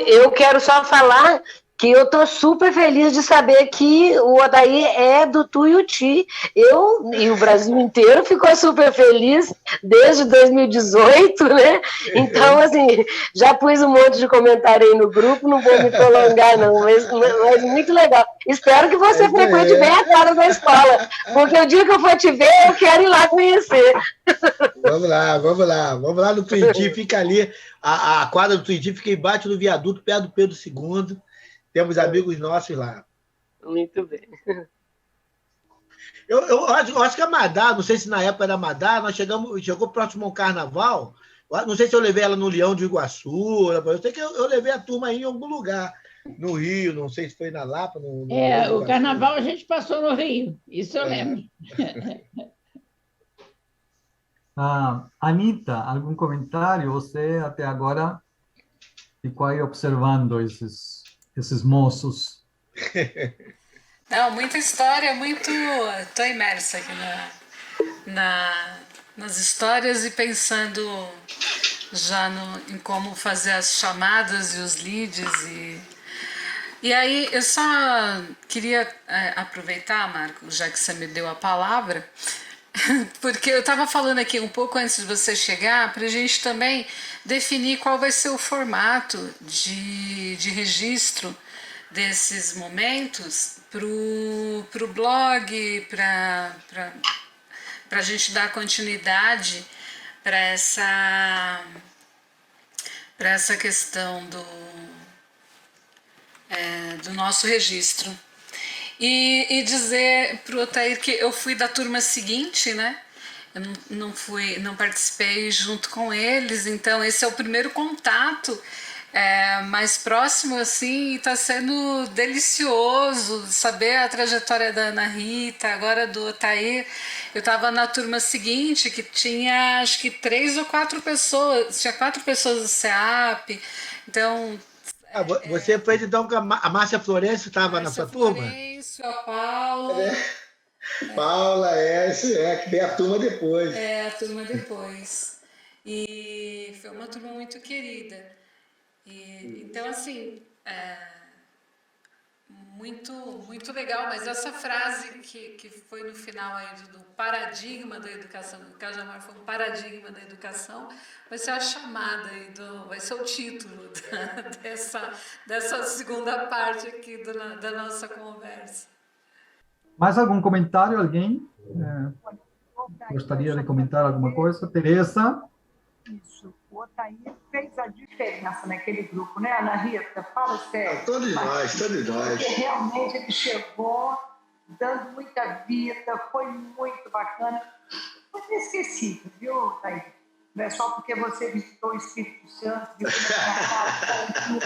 Eu quero só falar que eu estou super feliz de saber que o Odair é do Tuiuti. Eu e o Brasil inteiro ficou super feliz desde 2018, né? Então, assim, já pus um monte de comentário aí no grupo, não vou me prolongar, não, mas muito legal. Espero que você frequente bem a quadra da escola, porque o dia que eu for te ver, eu quero ir lá conhecer. Vamos lá no Tuiuti, fica ali, a quadra do Tuiuti fica embaixo do viaduto, perto do Pedro II. Temos amigos nossos lá. Muito bem. Eu acho que a Madá, não sei se na época da Madá, nós chegou próximo ao Carnaval, não sei se eu levei ela no Leão de Iguaçu, eu sei que eu levei a turma aí em algum lugar, no Rio, não sei se foi na Lapa. O Carnaval a gente passou no Rio, isso eu lembro. Anita, algum comentário? Você até agora ficou aí observando esses moços. Não, muita história, estou imersa aqui nas histórias e pensando já em como fazer as chamadas e os leads. E aí eu só queria aproveitar, Marco, já que você me deu a palavra, porque eu estava falando aqui um pouco antes de você chegar, para a gente também definir qual vai ser o formato de registro desses momentos, pro blog, para a gente dar continuidade para essa questão do nosso registro. E dizer para o Otair que eu fui da turma seguinte, né? Eu não participei junto com eles, então esse é o primeiro contato mais próximo, assim, e está sendo delicioso saber a trajetória da Ana Rita, agora do Otair. Eu estava na turma seguinte, que tinha acho que 3 ou 4 pessoas, tinha 4 pessoas do CEAP, então... Você fez então com a Márcia Florencio, estava na sua turma? Florencio, a Paula... Paula, que veio a turma depois. A turma depois. E foi uma turma muito querida. Então, assim, muito, muito legal. Mas essa frase que foi no final aí do paradigma da educação, o Cajamar foi um paradigma da educação, vai ser a chamada aí, vai ser o título dessa segunda parte aqui da nossa conversa. Mais algum comentário? Alguém gostaria de comentar alguma coisa? Tereza? Isso. O Otair fez a diferença naquele grupo, né, Ana Rita? Fala sério. Todos nós. Porque realmente ele chegou dando muita vida, foi muito bacana. Foi inesquecível, viu, Otair? Não é só porque você visitou o Espírito Santo, viu que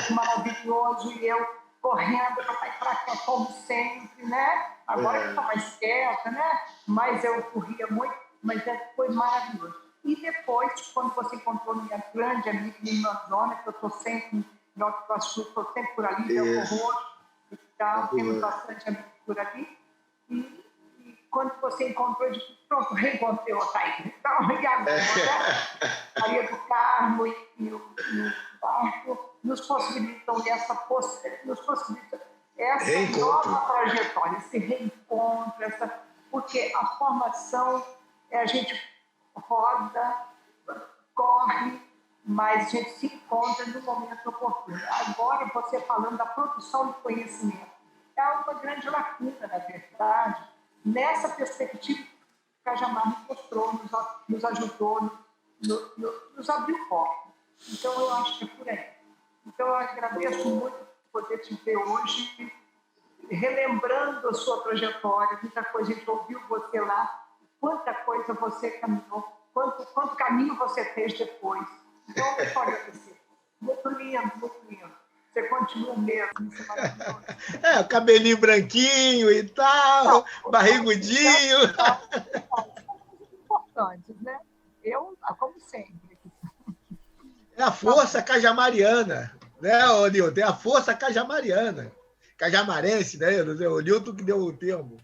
foi maravilhoso, e eu correndo para cá, como sempre, né? Agora eu estou mais quieta, né? Mas eu corria muito, mas foi maravilhoso. E depois, quando você encontrou minha grande amiga, minha irmã Dona, que eu estou sempre, estou sempre por ali, meu horror e tal, temos bastante amigos por ali. E quando você encontrou, eu disse, pronto, reencontrei o Otair. Então, e agora, Maria do Carmo e o Barco nos possibilitam essa nova trajetória, esse reencontro, porque a formação a gente roda, corre, mas a gente se encontra no momento oportuno. Agora, você falando da produção de conhecimento, é uma grande lacuna, na verdade, nessa perspectiva que o Cajamar nos mostrou, nos ajudou, nos abriu porta. Então, eu acho que é por aí. Então, eu agradeço muito poder te ver hoje, relembrando a sua trajetória, muita coisa, a gente ouviu você lá, quanta coisa você caminhou, quanto caminho você fez depois. Então, eu só agradecer. Muito lindo, muito lindo. Você continua mesmo, isso é maravilhoso. O cabelinho branquinho e tal, barrigudinho. Importantes, né? Eu, como sempre. É a força cajamariana, né, Nilton? Tem a força cajamariana. Cajamarense, né? O Nilton que deu o termo.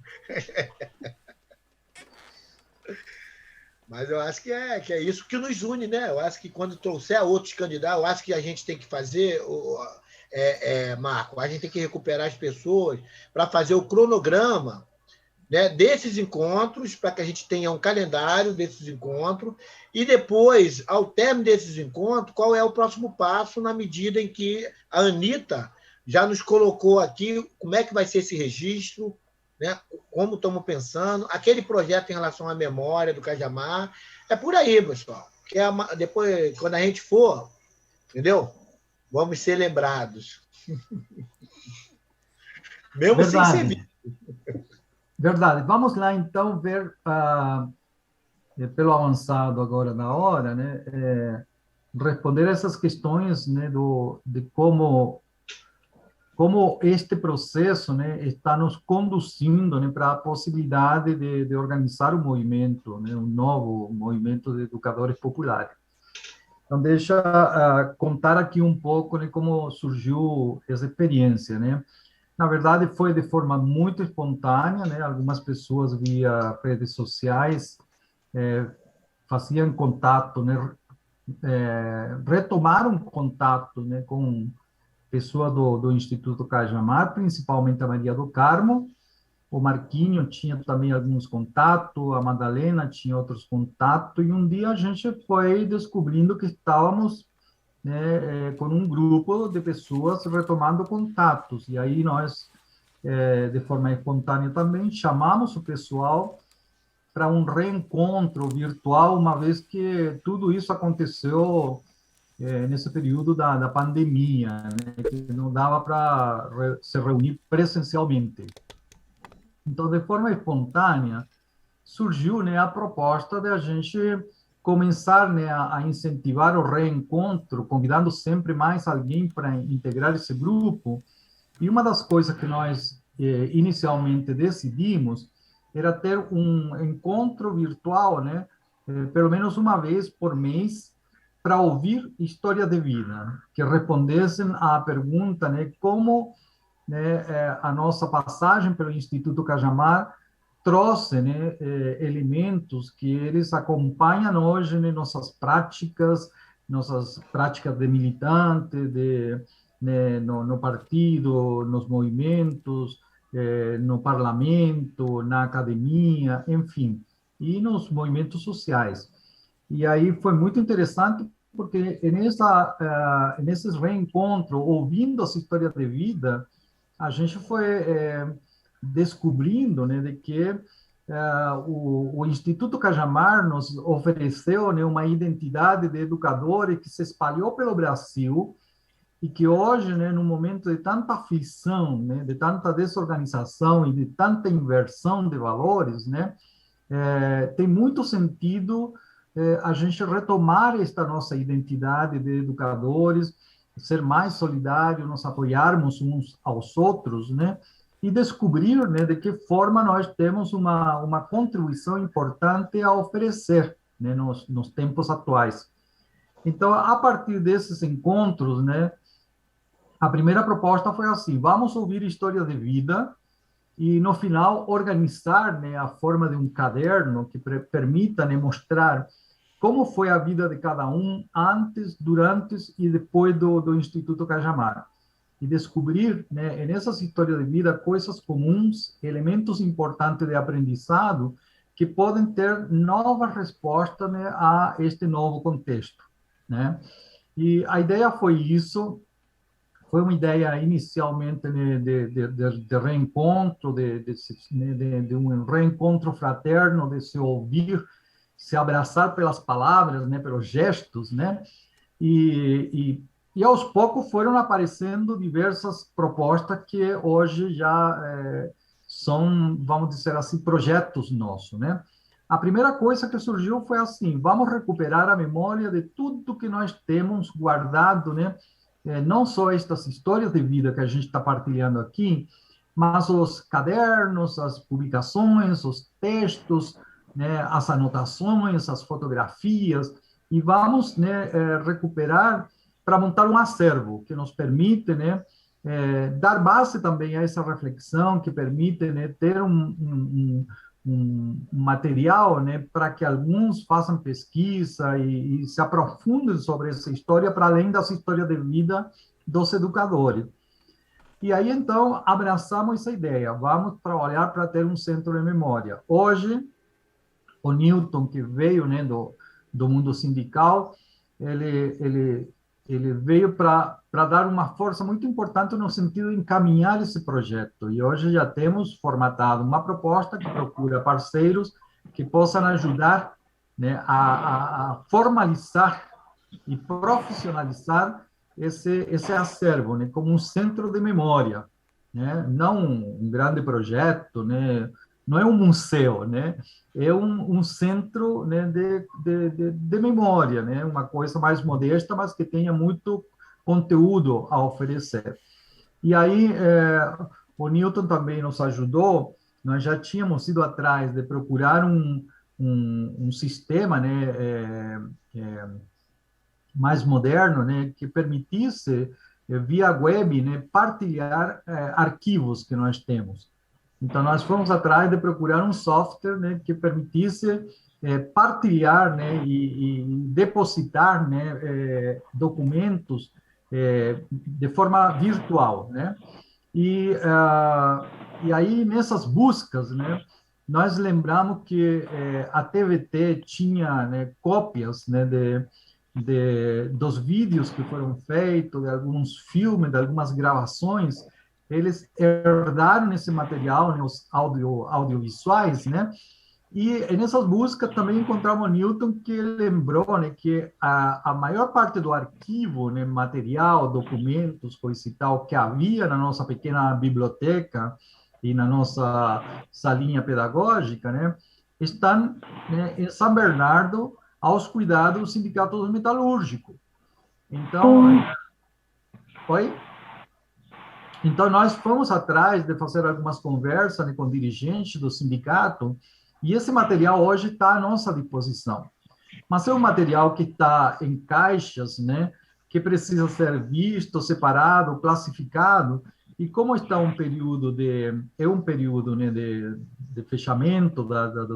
Mas eu acho que é isso que nos une, né? Eu acho que quando trouxer outros candidatos, eu acho que a gente tem que fazer, Marco, a gente tem que recuperar as pessoas para fazer o cronograma, né, desses encontros, para que a gente tenha um calendário desses encontros, e depois, ao término desses encontros, qual é o próximo passo na medida em que a Anita já nos colocou aqui como é que vai ser esse registro, né, como estamos pensando, aquele projeto em relação à memória do Cajamar. É por aí, pessoal. Que depois, quando a gente for, entendeu? Vamos ser lembrados. Mesmo sem ser visto. Verdade. Vamos lá, então, ver, pelo avançado agora na hora, né, responder essas questões, né, de como este processo, né, está nos conduzindo, né, para a possibilidade de organizar um movimento, né, um novo movimento de educadores populares. Então, deixa contar aqui um pouco, né, como surgiu essa experiência, né. Na verdade, foi de forma muito espontânea, né, algumas pessoas via redes sociais faziam contato, né, retomaram contato, né, com pessoa do Instituto Cajamar, principalmente a Maria do Carmo, o Marquinho tinha também alguns contatos, a Madalena tinha outros contatos, e um dia a gente foi descobrindo que estávamos, né, com um grupo de pessoas retomando contatos, e aí nós de forma espontânea também, chamamos o pessoal para um reencontro virtual, uma vez que tudo isso aconteceu nesse período da pandemia, né, que não dava para se reunir presencialmente. Então, de forma espontânea, surgiu, né, a proposta de a gente começar, né, a incentivar o reencontro, convidando sempre mais alguém para integrar esse grupo. E uma das coisas que nós inicialmente decidimos era ter um encontro virtual, né, pelo menos uma vez por mês, para ouvir história de vida, que respondessem à pergunta, né, como, né, a nossa passagem pelo Instituto Cajamar trouxe, né, elementos que eles acompanham hoje em nossas práticas de militante, né, no partido, nos movimentos, no parlamento, na academia, enfim, e nos movimentos sociais. E aí foi muito interessante, porque nesses reencontros, ouvindo essa história de vida, a gente foi descobrindo, né, de que o Instituto Cajamar nos ofereceu, né, uma identidade de educadores que se espalhou pelo Brasil e que hoje, né, num momento de tanta aflição, né, de tanta desorganização e de tanta inversão de valores, né, tem muito sentido a gente retomar esta nossa identidade de educadores, ser mais solidários, nos apoiarmos uns aos outros, né? E descobrir, né, de que forma nós temos uma contribuição importante a oferecer, né, nos tempos atuais. Então, a partir desses encontros, né, a primeira proposta foi assim: vamos ouvir história de vida e, no final, organizar, né, a forma de um caderno que permita, né, mostrar como foi a vida de cada um antes, durante e depois do Instituto Cajamar. E descobrir, né, nessas histórias de vida, coisas comuns, elementos importantes de aprendizado que podem ter novas respostas, né, a este novo contexto, né? E a ideia foi isso. Foi uma ideia inicialmente, né, de reencontro, de um reencontro fraterno, de se ouvir, se abraçar pelas palavras, né, pelos gestos, né, e aos poucos foram aparecendo diversas propostas que hoje já são, vamos dizer assim, projetos nossos, né. A primeira coisa que surgiu foi assim: vamos recuperar a memória de tudo que nós temos guardado, né, não só estas histórias de vida que a gente está partilhando aqui, mas os cadernos, as publicações, os textos, né, as anotações, as fotografias, e vamos, né, recuperar para montar um acervo que nos permite, né, dar base também a essa reflexão, que permite, né, ter um material, né, para que alguns façam pesquisa e se aprofundem sobre essa história, para além dessa história de vida dos educadores. E aí, então, abraçamos essa ideia: vamos trabalhar para ter um centro de memória. Hoje, o Newton, que veio, né, do mundo sindical, ele veio para dar uma força muito importante no sentido de encaminhar esse projeto. E hoje já temos formatado uma proposta que procura parceiros que possam ajudar, né, a formalizar e profissionalizar esse acervo, né, como um centro de memória, né? Não um grande projeto, né? Não é um museu, né? É um centro, né, de memória, né? Uma coisa mais modesta, mas que tenha muito conteúdo a oferecer. E aí, o Newton também nos ajudou. Nós já tínhamos ido atrás de procurar um sistema, né, mais moderno, né, que permitisse, via web, né, partilhar arquivos que nós temos. Então, nós fomos atrás de procurar um software, né, que permitisse partilhar, né, e depositar, né, documentos de forma virtual, né? E aí, nessas buscas, né, nós lembramos que a TVT tinha, né, cópias, né, dos vídeos que foram feitos, de alguns filmes, de algumas gravações, eles herdaram esse material, né, os audiovisuais, né? E nessas buscas também encontramos Newton, que lembrou, né, que a maior parte do arquivo, né, material, documentos, coisa e tal, que havia na nossa pequena biblioteca e na nossa salinha pedagógica, né, estão, né, em São Bernardo, aos cuidados do Sindicato Metalúrgico. Então, oi? Então, nós fomos atrás de fazer algumas conversas, né, com dirigentes do sindicato, e esse material hoje está à nossa disposição. Mas é um material que está em caixas, né, que precisa ser visto, separado, classificado, e como está um período né, de fechamento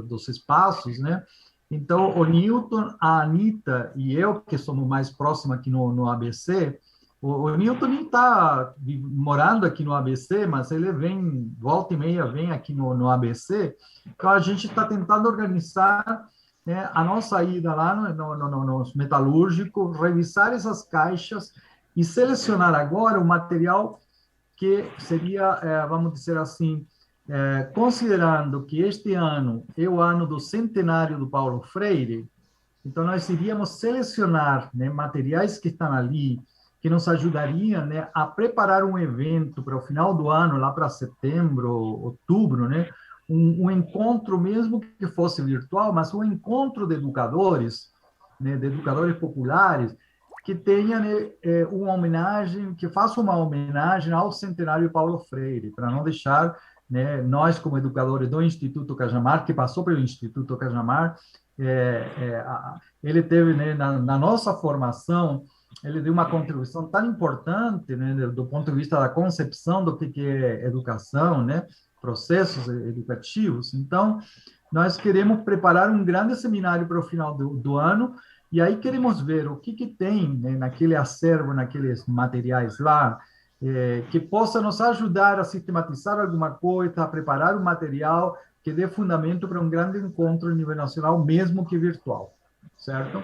dos espaços, né, então o Newton, a Anita e eu, que somos mais próximos aqui no ABC, o Newton nem está morando aqui no ABC, mas ele vem, volta e meia, vem aqui no ABC. Então, a gente está tentando organizar, né, a nossa ida lá no metalúrgico, revisar essas caixas e selecionar agora o material que seria, vamos dizer assim, considerando que este ano é o ano do centenário do Paulo Freire, então nós iríamos selecionar, né, materiais que estão ali, que nos ajudaria, né, a preparar um evento para o final do ano, lá para setembro, outubro, né, um encontro, mesmo que fosse virtual, mas um encontro de educadores, né, de educadores populares, que tenha, né, uma homenagem, que faça uma homenagem ao centenário de Paulo Freire, para não deixar, né, nós, como educadores do Instituto Cajamar, que passou pelo Instituto Cajamar, ele teve, né, na nossa formação, ele deu uma contribuição tão importante, né, do ponto de vista da concepção do que é educação, né, processos educativos. Então, nós queremos preparar um grande seminário para o final do ano, e aí queremos ver o que tem, né, naquele acervo, naqueles materiais lá, que possa nos ajudar a sistematizar alguma coisa, a preparar um material que dê fundamento para um grande encontro a nível nacional, mesmo que virtual, certo?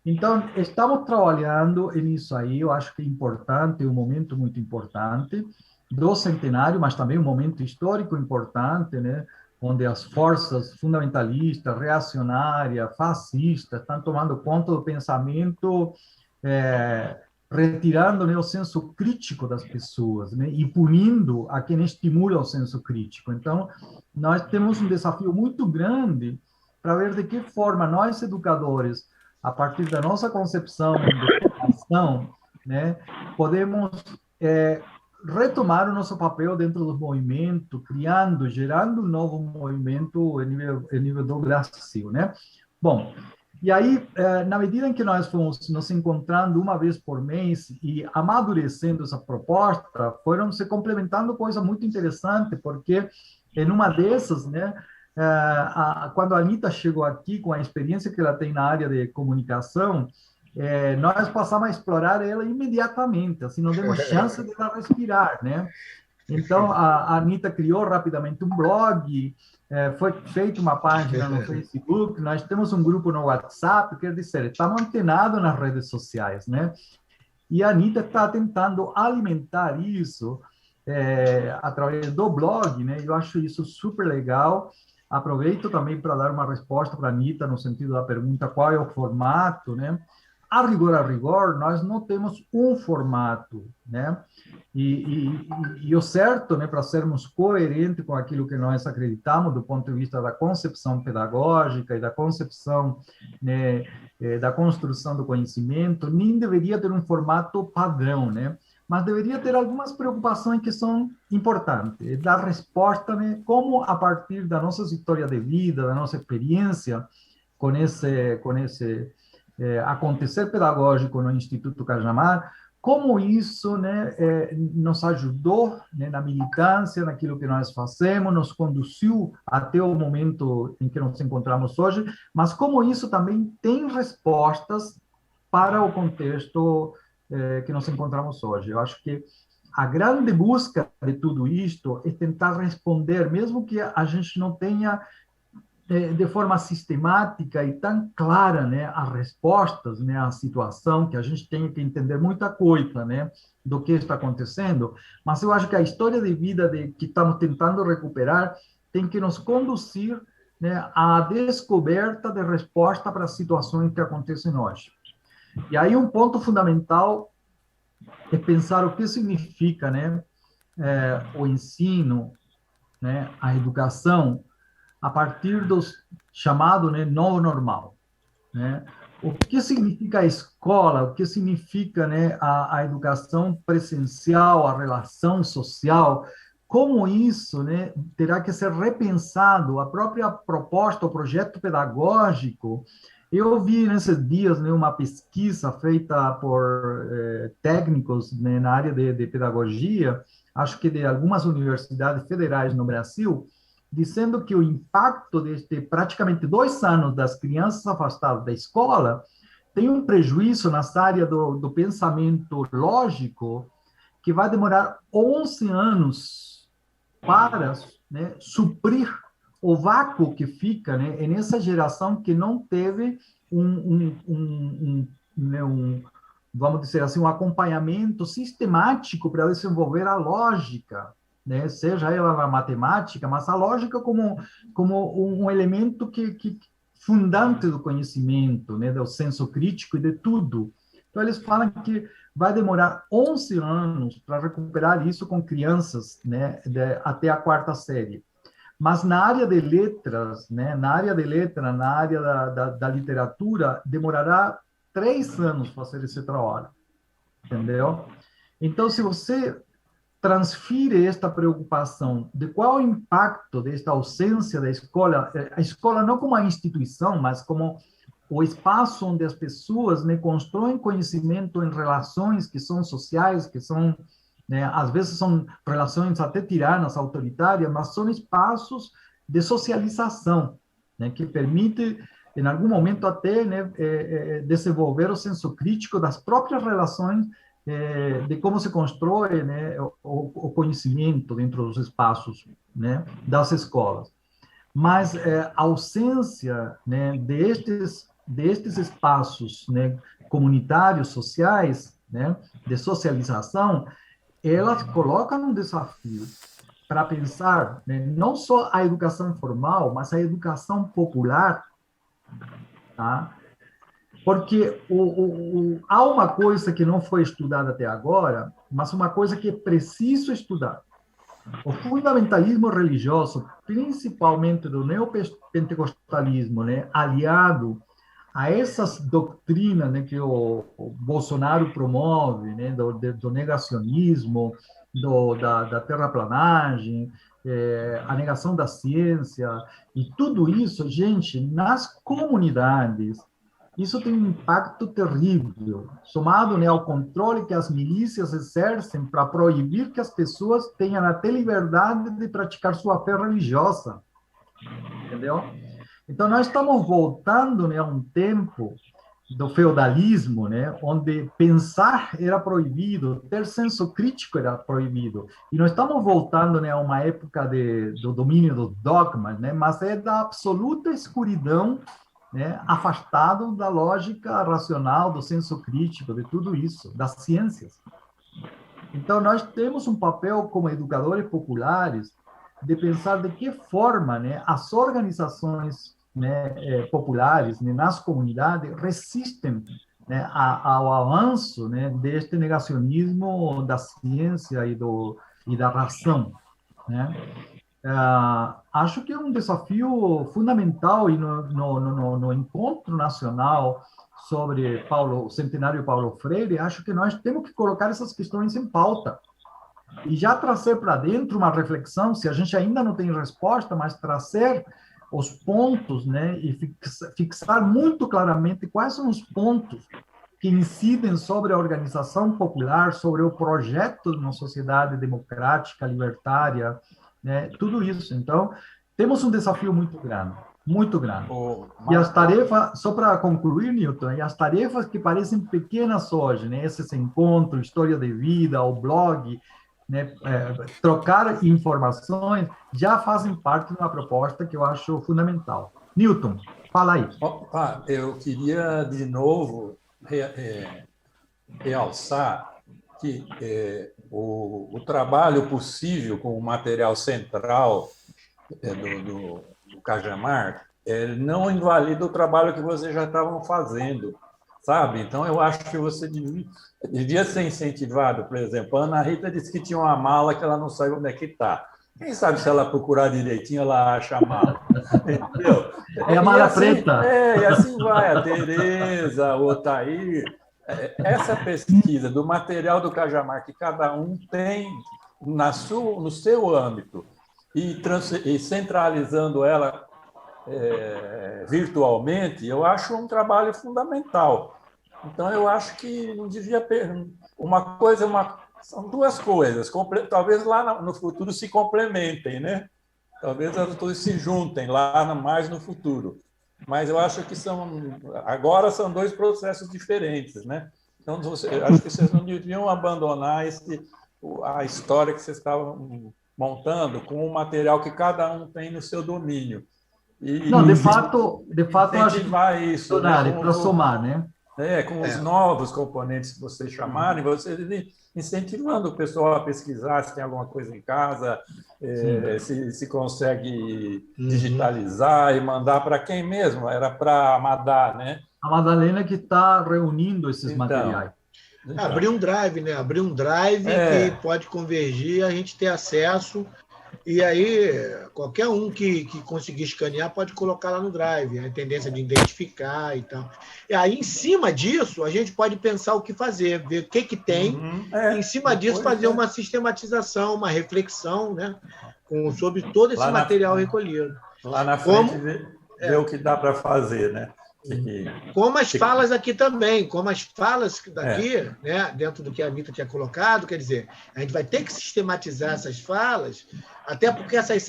Então, estamos trabalhando nisso aí, eu acho que é importante, é um momento muito importante do centenário, mas também um momento histórico importante, né, onde as forças fundamentalistas, reacionárias, fascistas, estão tomando conta do pensamento, retirando, né, o senso crítico das pessoas, né, e punindo a quem estimula o senso crítico. Então, nós temos um desafio muito grande para ver de que forma nós, educadores, a partir da nossa concepção de educação, né, podemos retomar o nosso papel dentro do movimento, gerando um novo movimento em nível do Brasil, né? Bom, e aí, na medida em que nós fomos nos encontrando uma vez por mês e amadurecendo essa proposta, foram se complementando coisas muito interessantes, porque em uma dessas, né, quando a Anita chegou aqui, com a experiência que ela tem na área de comunicação, nós passamos a explorar ela imediatamente, assim, não demos chance de ela respirar, né? Então, a Anita criou rapidamente um blog, foi feita uma página no Facebook, nós temos um grupo no WhatsApp, quer dizer, estamos antenados nas redes sociais, né? E a Anita está tentando alimentar isso através do blog, né? Eu acho isso super legal. Aproveito também para dar uma resposta para a Anita, no sentido da pergunta qual é o formato, né? A rigor, nós não temos um formato, né? E o certo, né, para sermos coerentes com aquilo que nós acreditamos do ponto de vista da concepção pedagógica e da concepção, né, da construção do conhecimento, nem deveria ter um formato padrão, né? Mas deveria ter algumas preocupações que são importantes, dar resposta, né, como a partir da nossa história de vida, da nossa experiência com esse acontecer pedagógico no Instituto Cajamar, como isso, né, nos ajudou, né, na militância, naquilo que nós fazemos, nos conduziu até o momento em que nos encontramos hoje, mas como isso também tem respostas para o contexto que nos encontramos hoje. Eu acho que a grande busca de tudo isto é tentar responder, mesmo que a gente não tenha de forma sistemática e tão clara, né, as respostas, né, à situação, que a gente tem que entender muita coisa, né, do que está acontecendo, mas eu acho que a história de vida que estamos tentando recuperar tem que nos conduzir, né, à descoberta de resposta para as situações que acontecem hoje. E aí um ponto fundamental é pensar o que significa, né, o ensino, né, a educação, a partir do chamado, né, novo normal, né? O que significa a escola, o que significa, né, a educação presencial, a relação social, como isso, né, terá que ser repensado, a própria proposta, o projeto pedagógico. Eu vi nesses dias, né, uma pesquisa feita por técnicos, né, na área de pedagogia, acho que de algumas universidades federais no Brasil, dizendo que o impacto deste praticamente 2 anos das crianças afastadas da escola tem um prejuízo nessa área do pensamento lógico que vai demorar 11 anos para, né, suprir o vácuo que fica, né, nessa geração que não teve vamos dizer assim, um acompanhamento sistemático para desenvolver a lógica, né, seja ela na matemática, mas a lógica como um elemento que fundante do conhecimento, né, do senso crítico e de tudo. Então, eles falam que vai demorar 11 anos para recuperar isso com crianças, né, até a 4ª série. Mas na área de letras, né, na área da literatura, demorará 3 anos para fazer esse trabalho, entendeu? Então, se você transfere esta preocupação de qual é o impacto desta ausência da escola, a escola não como uma instituição, mas como o espaço onde as pessoas, né, constroem conhecimento em relações que são sociais, que são, né, às vezes são relações até tiranas, autoritárias, mas são espaços de socialização, né, que permite, em algum momento, até, né, desenvolver o senso crítico das próprias relações, de como se constrói, né, o conhecimento dentro dos espaços, né, das escolas. Mas a ausência, né, destes espaços, né, comunitários, sociais, né, de socialização, elas colocam um desafio para pensar, né, não só a educação formal, mas a educação popular, tá? Porque há uma coisa que não foi estudada até agora, mas uma coisa que é preciso estudar. O fundamentalismo religioso, principalmente do neopentecostalismo, né, aliado a essas doutrinas, né, que o Bolsonaro promove, né, do negacionismo, da terraplanagem, a negação da ciência, e tudo isso, gente, nas comunidades, isso tem um impacto terrível, somado, né, ao controle que as milícias exercem para proibir que as pessoas tenham até liberdade de praticar sua fé religiosa, entendeu? Então, nós estamos voltando, né, a um tempo do feudalismo, né, onde pensar era proibido, ter senso crítico era proibido, e nós estamos voltando, né, a uma época do domínio do dogma, né, mas é da absoluta escuridão, né, afastado da lógica racional, do senso crítico, de tudo isso, das ciências. Então, nós temos um papel como educadores populares de pensar de que forma, né, as organizações, né, populares, né, nas comunidades resistem, né, ao avanço, né, deste negacionismo da ciência e da razão, né? Acho que é um desafio fundamental, e no encontro nacional sobre o centenário Paulo Freire, acho que nós temos que colocar essas questões em pauta e já trazer para dentro uma reflexão, se a gente ainda não tem resposta, mas trazer os pontos, né, e fixar muito claramente quais são os pontos que incidem sobre a organização popular, sobre o projeto de uma sociedade democrática, libertária, né, tudo isso. Então, temos um desafio muito grande, muito grande. E as tarefas, só para concluir, Newton, e as tarefas que parecem pequenas hoje, né, esses encontros, história de vida, o blog, né, trocar informações, já fazem parte de uma proposta que eu acho fundamental. Newton, fala aí. Opa, eu queria, de novo, realçar que o trabalho possível com o material central do Cajamar não invalida o trabalho que vocês já estavam fazendo, sabe? Então, eu acho que você devia ser incentivado. Por exemplo, a Ana Rita disse que tinha uma mala que ela não sabe onde é que está. Quem sabe se ela procurar direitinho, ela acha a mala. Entendeu? É a mala assim, preta. E assim vai. A Tereza, o Otair. Essa pesquisa do material do Cajamar, que cada um tem no seu âmbito, e centralizando ela virtualmente, eu acho um trabalho fundamental. Então, eu acho que não devia... São duas coisas. Talvez lá no futuro se complementem, né? Talvez as duas se juntem lá mais no futuro. Mas eu acho que agora são dois processos diferentes, né? Então, acho que vocês não deviam abandonar a história que vocês estavam montando com o material que cada um tem no seu domínio. Não, de fato, eu acho que isso, né, para somar, né? Com os novos componentes que vocês chamarem, vocês incentivando o pessoal a pesquisar se tem alguma coisa em casa, se consegue digitalizar e mandar para quem mesmo? Era para a Madá, né? A Madalena que está reunindo esses materiais. Então. Abrir um drive, né? Abrir um drive que pode convergir, a gente ter acesso. E aí, qualquer um que conseguir escanear pode colocar lá no Drive, a tendência de identificar e tal. E aí, em cima disso, a gente pode pensar o que fazer, ver o que tem, e em cima disso fazer uma sistematização, uma reflexão, né, sobre todo esse material recolhido. Lá na frente, ver o que dá para fazer, né? Como as falas aqui também, como as falas daqui, né, dentro do que a Anitta tinha colocado, quer dizer, a gente vai ter que sistematizar essas falas, até porque essas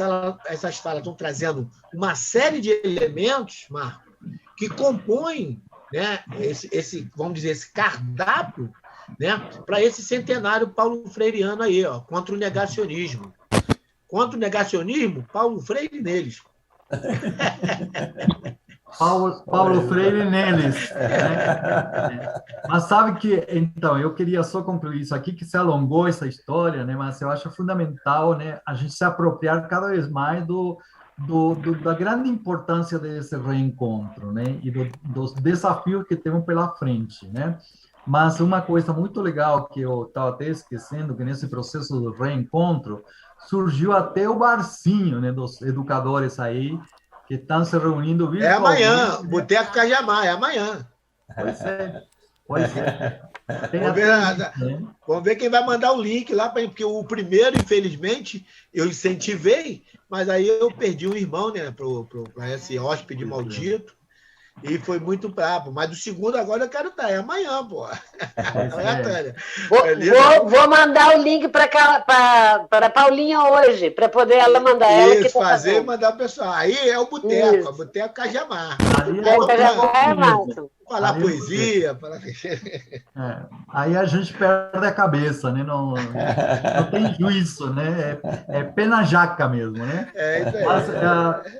falas estão trazendo uma série de elementos, Marco, que compõem, né, vamos dizer, esse cardápio, né, para esse centenário paulo freireano aí, contra o negacionismo. Contra o negacionismo, Paulo Freire neles. Paulo Freire neles. Né? Mas sabe que, então, eu queria só concluir isso aqui, que se alongou essa história, né? Mas eu acho fundamental, né, a gente se apropriar cada vez mais da grande importância desse reencontro, né? E dos desafios que temos pela frente, né? Mas uma coisa muito legal que eu estava até esquecendo, que nesse processo do reencontro surgiu até o barzinho, né, dos educadores aí, que estão se reunindo virtualmente. É amanhã, Boteco Cajamar, é amanhã. Pois é. Vamos ver quem vai mandar o link lá, porque o primeiro, infelizmente, eu incentivei, mas aí eu perdi um irmão, né, para esse hóspede maldito, e foi muito brabo. Mas do segundo agora eu quero estar, é amanhã, pô. Vou mandar o link para a Paulinha hoje, para poder ela mandar ela. Isso, fazer e mandar o pessoal. Aí é o Boteco, Boteco Cajamar. Boteco Cajamar é massa. Falar poesia. Aí a gente perde a cabeça, né? Não tem juízo, né? É pena jaca mesmo, né? Mas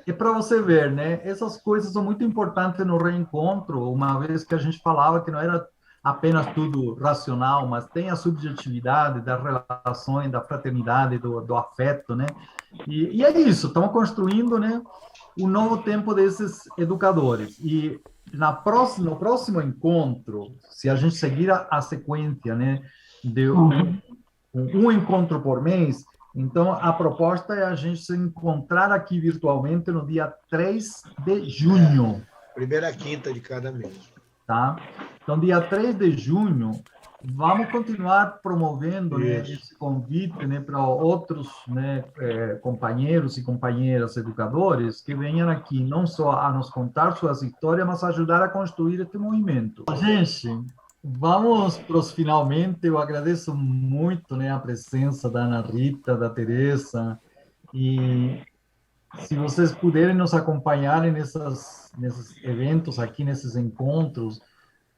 é para você ver, né? Essas coisas são muito importantes no reencontro, uma vez que a gente falava que não era apenas tudo racional, mas tem a subjetividade das relações, da fraternidade, do afeto, né? E é isso, estamos construindo, né, um novo tempo desses educadores. E no próximo encontro, se a gente seguir a sequência, né, de um encontro por mês, então a proposta é a gente se encontrar aqui virtualmente no dia 3 de junho. Primeira quinta de cada mês. Tá? Então, dia 3 de junho, vamos continuar promovendo, né, esse convite, né, para outros, né, companheiros e companheiras educadores que venham aqui não só a nos contar suas histórias, mas ajudar a construir este movimento. Gente, vamos para os finalmente. Eu agradeço muito, né, a presença da Ana Rita, da Teresa, e se vocês puderem nos acompanharem nesses eventos aqui, nesses encontros,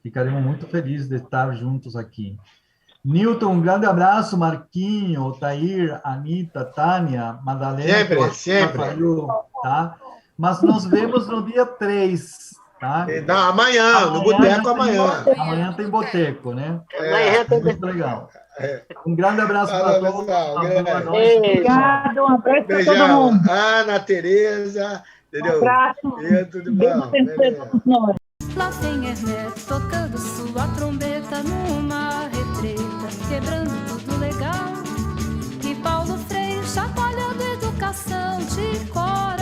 ficaremos muito felizes de estar juntos aqui. Nilton, um grande abraço, Marquinho, Otair, Anitta, Tânia, Madalena. Sempre. Tá? Mas nos vemos no dia 3, tá? Não, amanhã, no boteco amanhã. Amanhã tem boteco, né? Amanhã tem Muito legal. Um grande abraço para todos. Pessoal. Boa noite. Obrigado, um abraço para todo Beijão. mundo. Ana, Tereza, entendeu? Um abraço. Tudo bom. Beleza. Lá tem Hermeto tocando sua trombeta numa retreta, quebrando tudo legal. E Paulo Freire chacoalhando educação de cora.